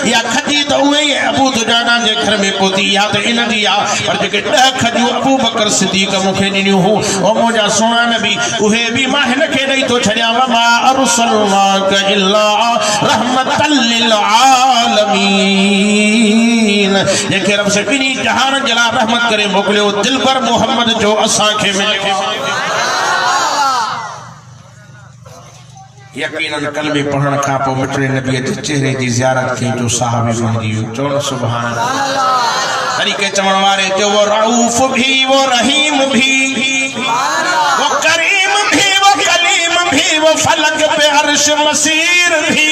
या खजी तो उहे अबू दुजाना जे घर में पोती या तो इन दी आ पर जेके 10 खजू अबू बकर सिद्दीक मुखे ॾिनियूं हो ओ मुंहिंजा सोना नबी उहे भी मां हिन खे ॾेई तो छॾिया वमा अरसलनाक इल्ला रहमतल लिल आलमीन जेके रब से ॿिन्ही जहान जला रहमत करे मोकिलियो दिल पर मोहम्मद जो असां खे मिलियो यकीनन कलमे पढ़ण का पो मिठड़े नबी जे चेहरे की ज़ियारत की जो साहबी बंदी चोण सुभान अल्लाह तरीके चवण वाले जो वो रऊफ भी वो रहीम भी वो करीम भी वो कलीम भी वो फलक पे अर्श मसीर भी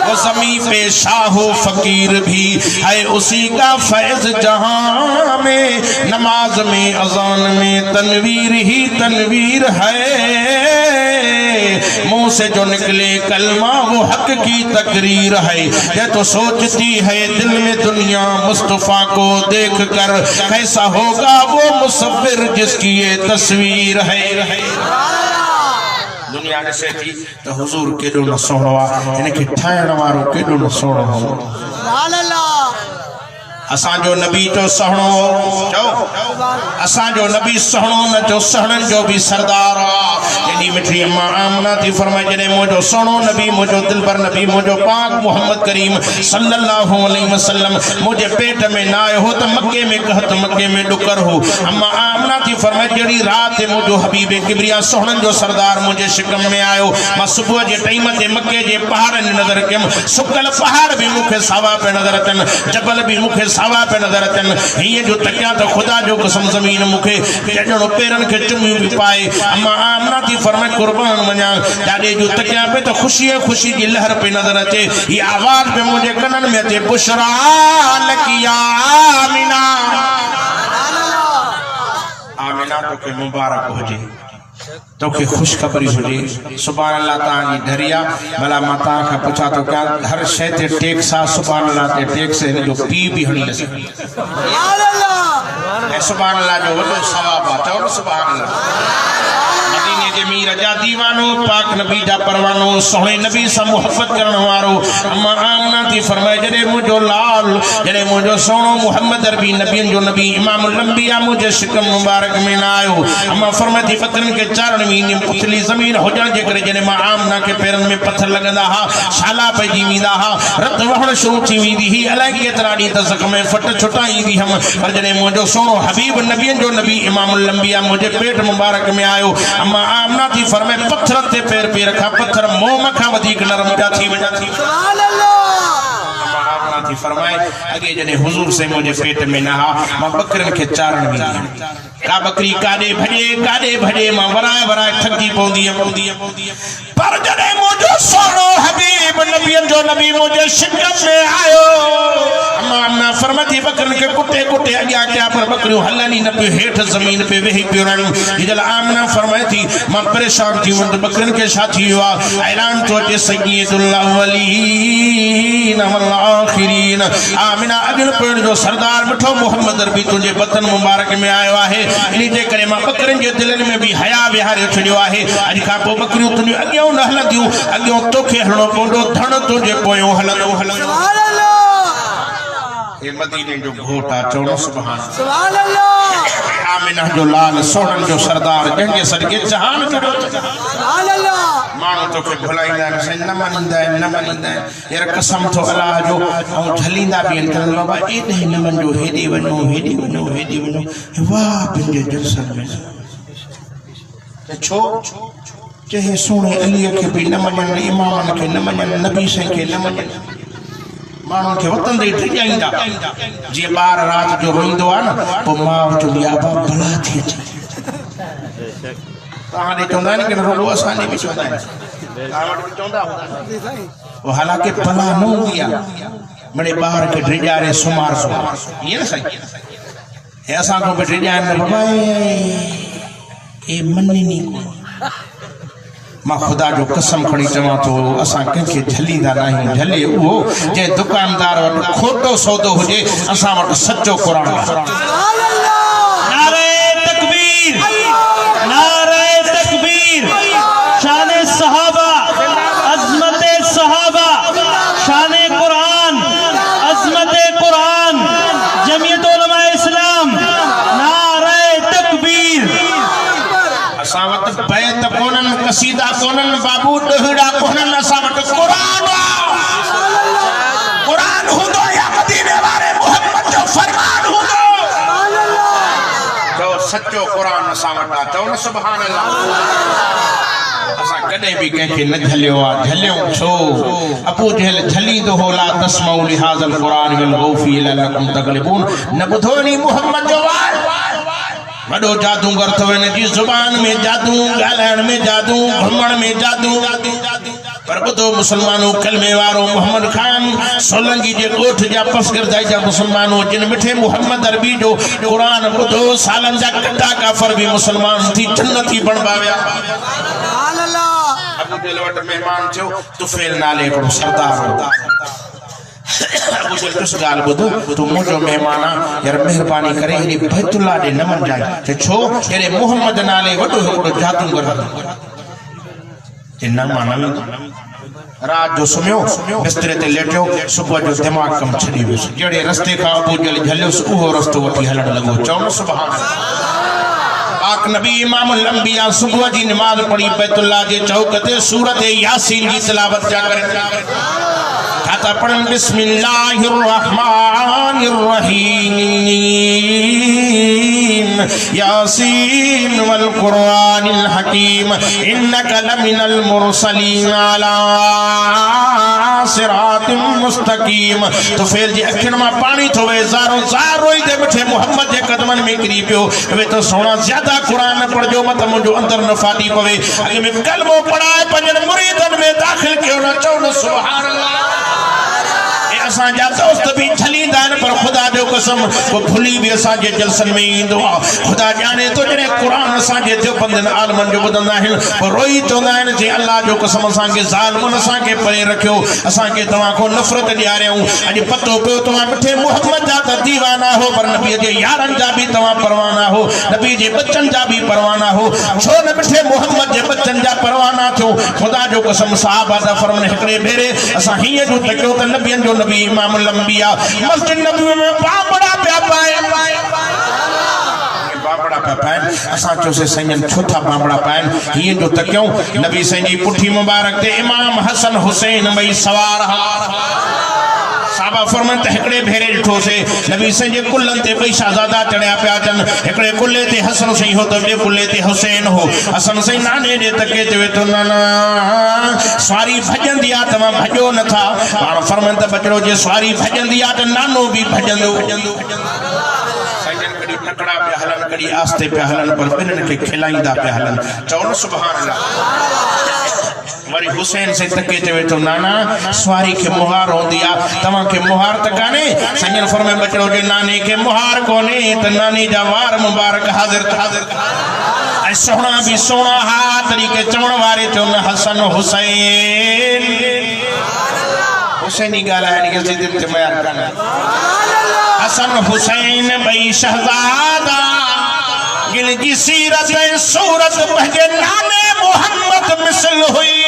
वो ज़मी पे शाहो फकीर भी है उसी का फैज जहां में नमाज में अजान में तनवीर ही तनवीर है मुंह से जो निकले कलमा वो हक की तकरीर है ये तो सोचती है दिल में दुनिया मुस्तफा को देख कर कैसा होगा वो मुसव्विर जिसकी ये तस्वीर है दुनिया ॾिसे थी तो हुजूर केॾो न सोहणो आहे इनखे ठाहिण वारो केॾो न सोहणो हो असांजो नबी जो सहणो चओ असांजो नबी सहणो न जो सहणन जो भी सरदार आ मिठी अम्मा आमना थी फरमाए जने मुझो सोनो नबी मुझो दिलबर नबी मुझो पाक मोहम्मद करीम सल्लल्लाहु अलैहि वसल्लम मुझे पेट में ना आयो हो तो मक्के में कहत मक्के में डुकर हो अम्मा आमना थी फरमाए जड़ी रात मुझो हबीब किबरिया सोहणन जो सरदार मुझे शिकम में आयो मां सुबह जे टाइम ते मक्के जे पहाड़ नजर कयम सुकल पहाड़ भी मुखे सावा पे नजर अचन जबल भी मुखे सावा पे नजर अचन हिय जो तकिया तो खुदा जो कसम जमीन मुखे जड़ो पेरन के चुमी भी पाए अम्मा आमना थी फरमाए कुर्बान वना जाडे जो तकिया पे तो खुशी की लहर पे नजर अचे ये आवाज पे मुझे कनन में अचे बुशरा लकिया आमिना आमिना तो के मुबारक होजे तो के खुशखबरी होजे सुभान अल्लाह तां जी धरिया भला माता का पूछा तो क्या हर शय ते टेक सा सुभान अल्लाह ते टेक से जो पी भी हणी लसे सुभान अल्लाह ए सुभान अल्लाह जो वडो सवाब आ चओ सुभान अल्लाह मदीने जे मीर जा दीवानो पाक नबी जा परवानो सोहणे नबी सा मोहब्बत करण वारो अम्मा आमना थी फरमाए जड़े मुझो लाल जड़े मुझो सोनो मोहम्मद अरबी नबियन जो नबी इमाम लंबिया मुझे शिकम मुबारक में ना आयो अम्मा फरमाए थी पत्थरन के चारण में पुतली जमीन होजण जे करे जने मां आमना के पेरन में पत्थर लगंदा हा शाला पे जीवींदा हा रत वहण शुरू थी वींदी ही अलाए केतरा डी त जख्म में फट छुटाईंदी हम पर जने मुझो सोनो हबीब नबियन जो नबी इमाम लंबिया मुझे पेट मुबारक में आयो अम्मा आमना थी फरमाए पत्थर ते पैर पे रखा पत्थर मोम खा वधिक नरम जा थी वजा थी सुभान अल्लाह अम्मा आमना थी फरमाए अगे जने हुजूर से मुझे पेट में नहा मां बकरन के चारण में का बकरी काडे भजे मां वराए थकी पौंदी पर जने मुझो सोनो हबीब नबियन जो नबी मुझे शिकम में आयो अम्मा फरमाती बकरन के कुटे कुटे अगिया क्या पर बकरियों हलनी न पे हेठ जमीन पे वेही पिरन जल आमना फरमाती मां परेशान थी वंद बकरन के साथी हुआ ऐलान तो जे सय्यदुल अव्वलीन वल आखिरीन आमिना अगल पेड़ जो सरदार मिठो मोहम्मद अरबी तुझे बतन मुबारक में आयो है इन जे करे मां बकरन के दिलन में भी हया विहारे छड़ियो है अज का पो बकरियों तुझे अगियो न हलंदियूं अगियो तोखे हलणो पवंदो धण तुझे पोयो हलंदो सुभान अल्लाह ये मदीने जो घोटा चौड़ो सुभान सुभान अल्लाह आमिना जो लाल सोहन जो सरदार जंगे सदके जहान करो सुभान अल्लाह मानो तो के भुलाइंदा न मनिंदा यार कसम तो अल्लाह जो औ झलींदा भी अंतर बाबा ए दे न मन जो हेडी वनो वाह पिंजे जलसन में छो चाहे सोने अली के भी न मनन इमाम के न मनन नबी से के न मनन मानो के वतन दे टिजाइंदा जे बार रात जो रोइंदो आ न पो मां जो लिया बा भला थी तां दे चोंदा ने के रोगो असाने भी चोंदा है तां वट चोंदा वो हालांकि भला न दिया मने बाहर के ड्रिजारे सुमार ये ना सही ऐसा को बेटे जान बाबा ए मन्नी नहीं मां खुदा जो कसम खड़ी चवा तो असा के झलींदा नहीं झले वो जे दुकानदार वट खोटो सौदो हुजे असा वट सच्चो कुरान सुभान अल्लाह नारे तकबीर नारे तकबीर शान सहाबा अजमत सहाबा शान कुरान अजमत कुरान जमीयत उलमा इस्लाम नारे तकबीर असा वट बैत कोनन कसीदा कोनन बाबू डहड़ा कोनन असा वट कुरान हुदो या मदीने वाले मोहम्मद जो फरमान हुदो सुभान अल्लाह जो सच्चो कुरान असा वटा चौन सुभान अल्लाह असा कदे भी के न झलियो आ झलियो छो अबू जहल झली दो होला तस्माउ लिहाज़ल कुरान वल गौफी लकुम तगलिबून न बुधोनी मोहम्मद जो वडो जादूगर तो इन जी जुबान में जादू गालण में जादू घुमण में जादू पर बुधो मुसलमानों कलमे वारो मोहम्मद खान सोलंगी जे गोठ जा पसगर जाय जा मुसलमानों जिन मिठे मोहम्मद अरबी जो कुरान बुधो सालन जा कट्टा काफर भी मुसलमान थी जन्नती बण बाव्या सुभान अल्लाह अबू जहल वट मेहमान थियो तुफैल नाले को सरदार अबू जहल किस गाल बुध तू मुझो मेहमाना यार मेहरबानी करे हेरी बैतुल्लाह दे नमन जाए ते छो तेरे मोहम्मद नाले वडो हिकड़ो जादूगर जे न मानल रात जो सुम्यो बिस्तरे ते लेटियो सुबह जो दिमाग कम छड़ी वियो जेड़े रस्ते का अबू जहल झलियो उहो रस्तो वठी हलण लगो चौन सुभान अल्लाह पाक नबी इमामुल अंबिया सुबह जी नमाज पढ़ी बैतुल्लाह जे चौक ते सूरत यासीन की तिलावत जा करे खाता पढ़न बिस्मिल्लाहिर रहमानिर रहीम यासीन वल कुरानिल हकीम इन्नका लमिनल मुरसलीन अला सिरातिम मुस्तकीम तो फिर जे अखिन में पानी थोवे ज़ारो ज़ार रोई दे मिठे मोहम्मद जे कदमन में गिरी पियो वे तो सोना ज्यादा कुरान पढ़जो मत मुझो अंदर न फाटी पवे अगे में कलमो पढ़ाए पंजन मुरीदन में दाखिल क्यों न चौन सुभान अल्लाह असा जा दोस्त भी झलींदा पर खुदा जो कसम वो भुली भी असा जे जलसन में इंदो खुदा जाने तो जने कुरान असा जे जो बंदन आलमन जो बदना है रोई चोंदा है जे अल्लाह जो कसम असा के जालिमन असा के परे रखियो असा के तवा को नफरत दियारे अज पतो पे तवा मिठे मोहम्मद जा त दीवाना हो पर नबी जे यारन जा भी तवा परवाना हो नबी जे बच्चन जा भी परवाना हो छो न मिठे मोहम्मद जे बच्चन जा परवाना थो खुदा जो कसम साहबा दा फरमान हकड़े भेरे असा हिय जो तकियो त नबियन जो नबी इमामुल अंबिया मस्जिद नबवी में बाबड़ा पे पाए बाबड़ा पे पाए असा जो से सैयद छोटा बाबड़ा पाए ये जो तकियो नबी सैयद जी पुठी मुबारक ते इमाम हसन हुसैन मई सवार साहबा फरमान हकड़े भेरे ॾिठो से नबी सैयद जे कुल्लन ते बई शहजादा चढ़िया पिया अचन हकड़े कुल्ले ते हसन सही हो त कुल्ले ते हुसैन हो हसन सही नाने दे तके ते तो ना सवारी भजंदी आ तमा भजो न था पाण फरमान त बचड़ो जे सवारी भजंदी आ त नानो भी भजंदो सैयद कड़ी टकड़ा पे हलन कड़ी आस्ते पे हलन पर बिनन के खिलाईंदा पे हलन चौन सुभान अल्लाह वरी हुसैन से तके चवे तो नाना स्वारी के मुहार होंदी आ तमा के मुहार तकाने संजन फरमाए बचड़ो जे नानी के मुहार कोने त नानी जा वार मुबारक हाजिर ऐ सोना भी सोना हा तरीके चवण वारे चवन हसन हुसैन हुसैनी गाला है के दिल ते बयान करना हसन हुसैन बई शहजादा गिन की सीरत सूरत बहजे नाने मोहम्मद मिसल हुई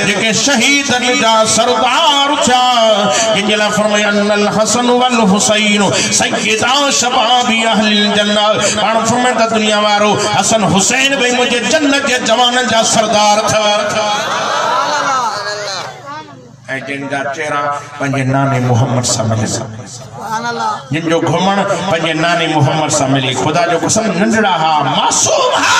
जेके शहीदन जा सरदार छा जिनला फरमाया अल हसन वल हुसैन सय्यदा शबाबी अहलिल जन्नत पाण फरमाया दुनिया वारो हसन हुसैन भाई मुझे जन्नत के जवानन जा सरदार था ऐ जिन जा चेहरा पंजे नाने मोहम्मद सा मिले जिन जो घुमण पंजे नाने मोहम्मद सा मिले खुदा जो कसम नंढड़ा हा मासूम हा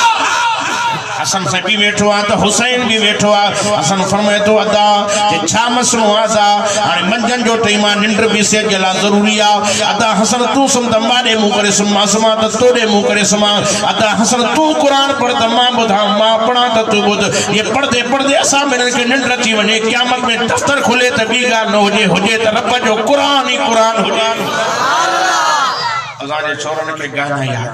हसन से भी बैठो आ तो हुसैन भी बैठो आ हसन फरमाए तो अदा जे छा मसलो आजा हाने मंजन जो टाइम निंद्र भी से जला जरूरी आ अदा हसन तू सुम दमाडे मु करे सुम मासमा त तोडे मु करे समा अदा हसन तू कुरान पढ़ दमा बुधा मा पढ़ा त तू बुध ये पढ़दे पढ़दे असा मिलन के निंद्र थी वने क़यामत में दफ्तर खुले त बी गा न होजे त रब जो कुरान ही कुरान होजे अजा जे छोरन के गाना याद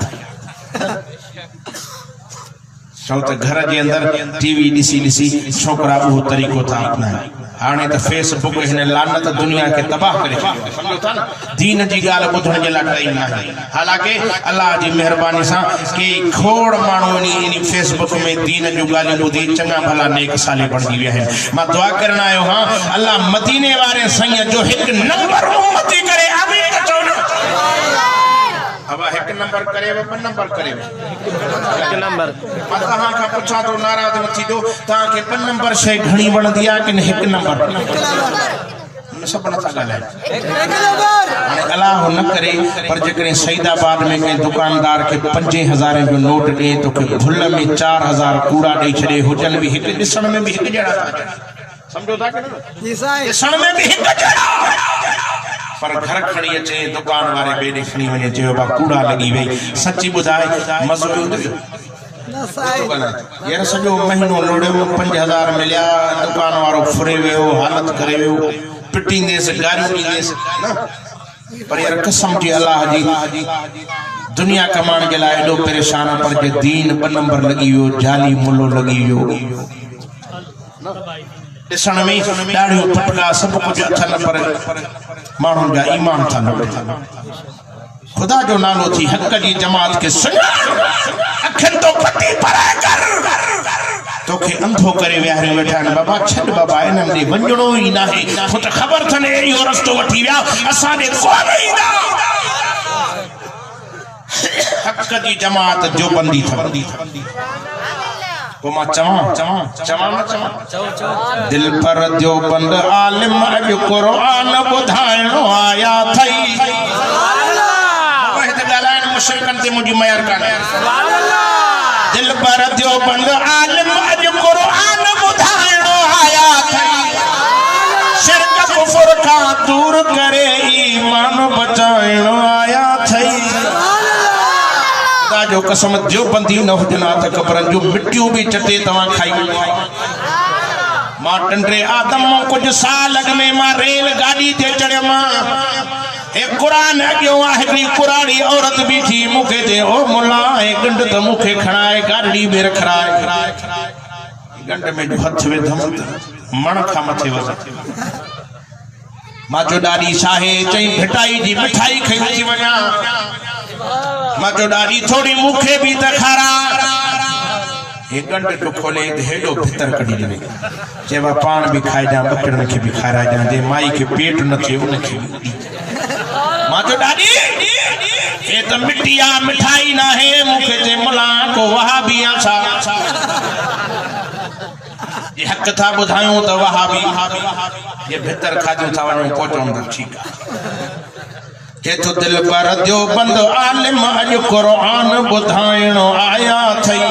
छो तो घर के अंदर टीवी ॾिसी ॾिसी छोकरा वो तरीक़ो था अपनाए हाणे तो फेसबुक हिन लानत दुनिया के तबाह करे समझो था ना दीन जी गाल बुधण जे ला टाइम ना है हालांकि अल्लाह जी मेहरबानी सा के खोड़ माण्हू इन फेसबुक में दीन जो गाल बुधी चंगा भला नेक साले बणजी विया है मां दुआ करन आयो हां अल्लाह मदीने वाले सैया जो एक नंबर उम्मती करे आमीन चो अब एक नंबर करे व नंबर करे एक नंबर मां कहां का पूछा तो नाराज न थी दो ता के पन नंबर शे घणी वणदी आ कि एक नंबर सब न था गाले एक नंबर हाने अल्लाह न करे पर जकरे सईदाबाद में के दुकानदार के 5000 जो नोट दे तो के भुल में 4000 कूड़ा दे छड़े होटल भी एक दिसण में भी एक जड़ा समझो था कि दिसण में भी एक जड़ा पर घर खड़ी अचे दुकान वाले बेडे खणी वने जो बा कूड़ा लगी वई सच्ची बुधाए मजो यार सजो महीनो लोड़ो 5000 मिलिया दुकान वालो फुरे वियो हालत करे वियो पिटींदे से गारियों ॾींदेस ना पर यार कसम जी अल्लाह जी दुनिया कमाण के लाए एडो परेशान पर जे दीन 2 नंबर लगी वियो जाली मुल्लो लगी वियो दिसण में ॾाढियूं फटका सब कुछ अथन पर माण्हुनि जा ईमान था न खुदा जो नालो थी हक जी जमात के सुन अखन तो पटी पराए कर तोखे अंधो करे विहारे वेठा बाबा छड बाबा इनन दे वंजणो ही ना है तो त खबर थने एरियो रस्तो वठी विया असा दे कोन ईंदा हक जी जमात जो बंदी था को मा चवा दिल पर जो बंद आलिम अज कुरान बुधाइणो आया थई सुभान अल्लाह वह त गालाइन मुशरिकन ते मुजी मयर काने सुभान अल्लाह दिल पर जो बंद आलिम अज कुरान बुधाइणो आया थई शिरक कुफर का दूर करे ईमान बचाइणो आया थई जो कसम जो बंदी न हुजना त कबरन जो मिट्टियों भी चटे तवा खाई मां टंडरे आदम कुछ साल अग में मां रेल गाड़ी ते चढ़ियो मां ए कुरान अगियो आ हिकड़ी कुरानी औरत बीठी मुखे ते ओ मुल्ला ए गंड त मुखे खणाए गाड़ी में रखराए गंड में जो हथ वे धम मण खा मथे वस मां जो डाडी साहे चई घटाई जी मिठाई खाई वणा मां जो डाडी थोड़ी मुखे भी तखारा एक गंड तो खोले हेडो भीतर कडी दे जेवा पान भी खाए जा बकरन के भी खारा जा जे माई के पेट न थे उन के मां जो डाडी ए तो मिट्टिया मिठाई ना है मुखे ते मला को वहाबिया छा ये हक था बुधायो तो वहाबी ये भीतर खाजो था वनो पहुंचो ठीक है के तो दिल पर जो बंद आलिम अज कुरान बुधाइणो आया थई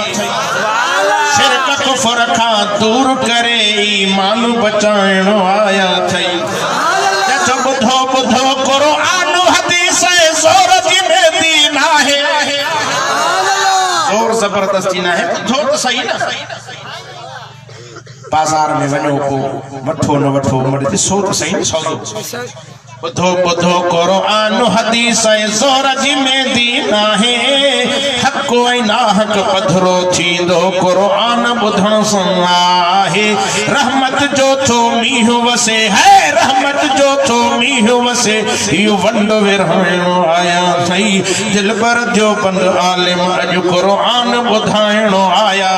शिरक कुफर खा दूर करे ईमान बचाइणो आया थई तो बुधो बुधो कुरान हदीस जोर जी में दीन है जोर जबरदस्ती ना है ॿुधो त सही न बाज़ार में वञो को वठो न वठो मर ॾिसो त सही न सौदो ॿुधो ॿुधो क़ुरान हदीस ऐं ज़ोर जी मेंदी नाहे हक़ ऐं नाहक पधरो थींदो क़ुरान ॿुधण सां आहे रहमत जो थो मींहुं वसे है रहमत जो थो मींहुं वसे इहो वंड विरहाइणो आया थई दिल पर जो बंद आलिम अॼु क़ुरान ॿुधाइणो आया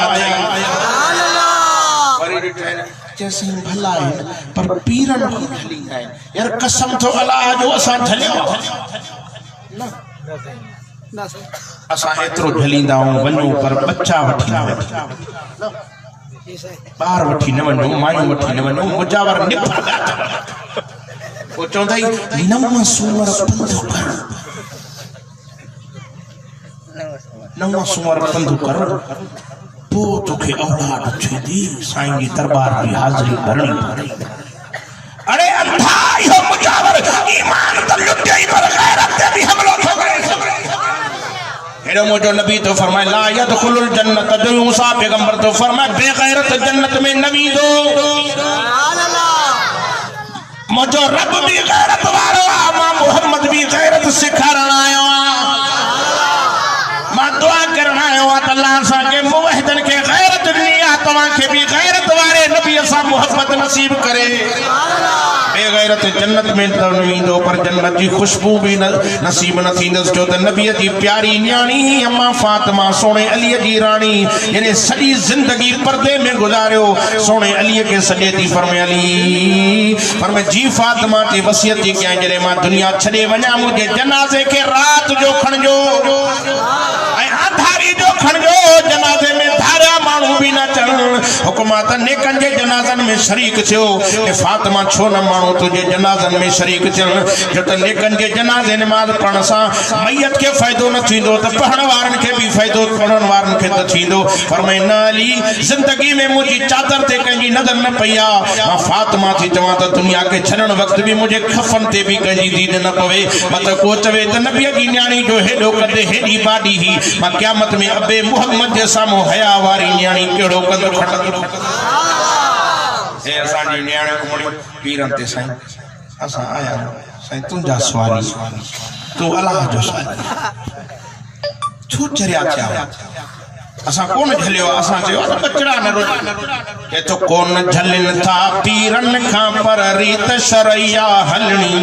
जैसे भला है पर पीरन को ढली है यार कसम तो अल्लाह जो असा ढलियो ना असा एतरो ढलींदा वञो पर बच्चा वठी न बार वठी न वञो मायूं वठी न वञो मुजावर निफा वो चौंदा ही नव सूमर पंधु कर नव सूमर पंधु कर तो तुखे औलाद थींदी साईं जी दरबार की हाज़िरी भरणी पड़ी अरे अंधा यो मुजावर ईमान त लुटे पर गैरत ते भी हमलो थो करे हेड़ो मोजो नबी तो फरमाए ला यदखुलुल जन्नत जो मूसा पैगंबर तो फरमाए बेगैरत जन्नत में न वेंदो सुभान अल्लाह मोजो रब भी गैरत वारो मां मोहम्मद भी गैरत सिखारण आयो मां दुआ करण आयो अल्लाह सा के मुवहिदन के गैरत दी आ तवा के भी गैरत वाले नबी सा मोहब्बत नसीब करे बेगैरत जन्नत में न वेंदो पर जन्नत की खुशबू भी नसीब न थींदस जो त नबी की प्यारी न्याणी अम्मा फातिमा सोने अली की रानी यानी सॼी जिंदगी पर्दे में गुजारियो सोने अली के सॾे थी फरमाए अली फरमाए जी फातिमा की वसियत थी कयां जॾहिं मां दुनिया छॾे वञा मुंहिंजे जनाज़े के रात जो खणजो ऐं अंधारी जो खणजो जनाज़े में धारिया माण्हू भी न चढ़न हुकूमत नेकन जे जनाज़न में शरीक थियो ए फातिमा छो न माण्हू तुझे जनाज़न में शरीक थियन जो त नेकन जे जनाज़े नमाज पढ़ण सां मैयत के फ़ाइदो न थींदो त पढ़ण वारन के भी फ़ाइदो पढ़ण वारन के त थींदो फरमाए न अली जिंदगी में मुझी चादर ते कंहिंजी नज़र न पई आ मां फातिमा थी चवां त दुनिया के छॾण वक्त भी मुझे खफन ते भी कंहिंजी दीद न पवे मत को चवे त नबी जी न्याणी जो हेॾो कदे हेॾी बाडी ही मां क़यामत में अबे मुहम्मद जे साम्हूं हया वारी न्याणी कहिड़ो कदु खणंदो ए असांजी न्याणी कुमड़ी पीरन ते साईं असां आया साईं तुंहिंजा सवाली तू अल्लाह जो सवाली छो चरिया थिया असां कोन झलियो असां चयो बचड़ा न रोज के तो कोन झलन था पीरन खां पर रीत शरैया हलणी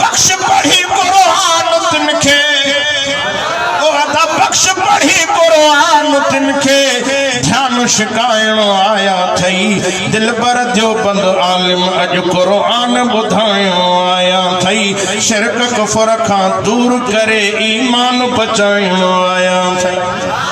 बख्श पढ़ी कुरान तिनखे ओ अदा बख्श पढ़ी कुरान तिनखे ध्यान शिकायणो आया थई दिल पर जो बंद आलिम अज कुरान ॿुधाइणो आया थई शिरक कुफर खां दूर करे ईमान बचाइणो आया थई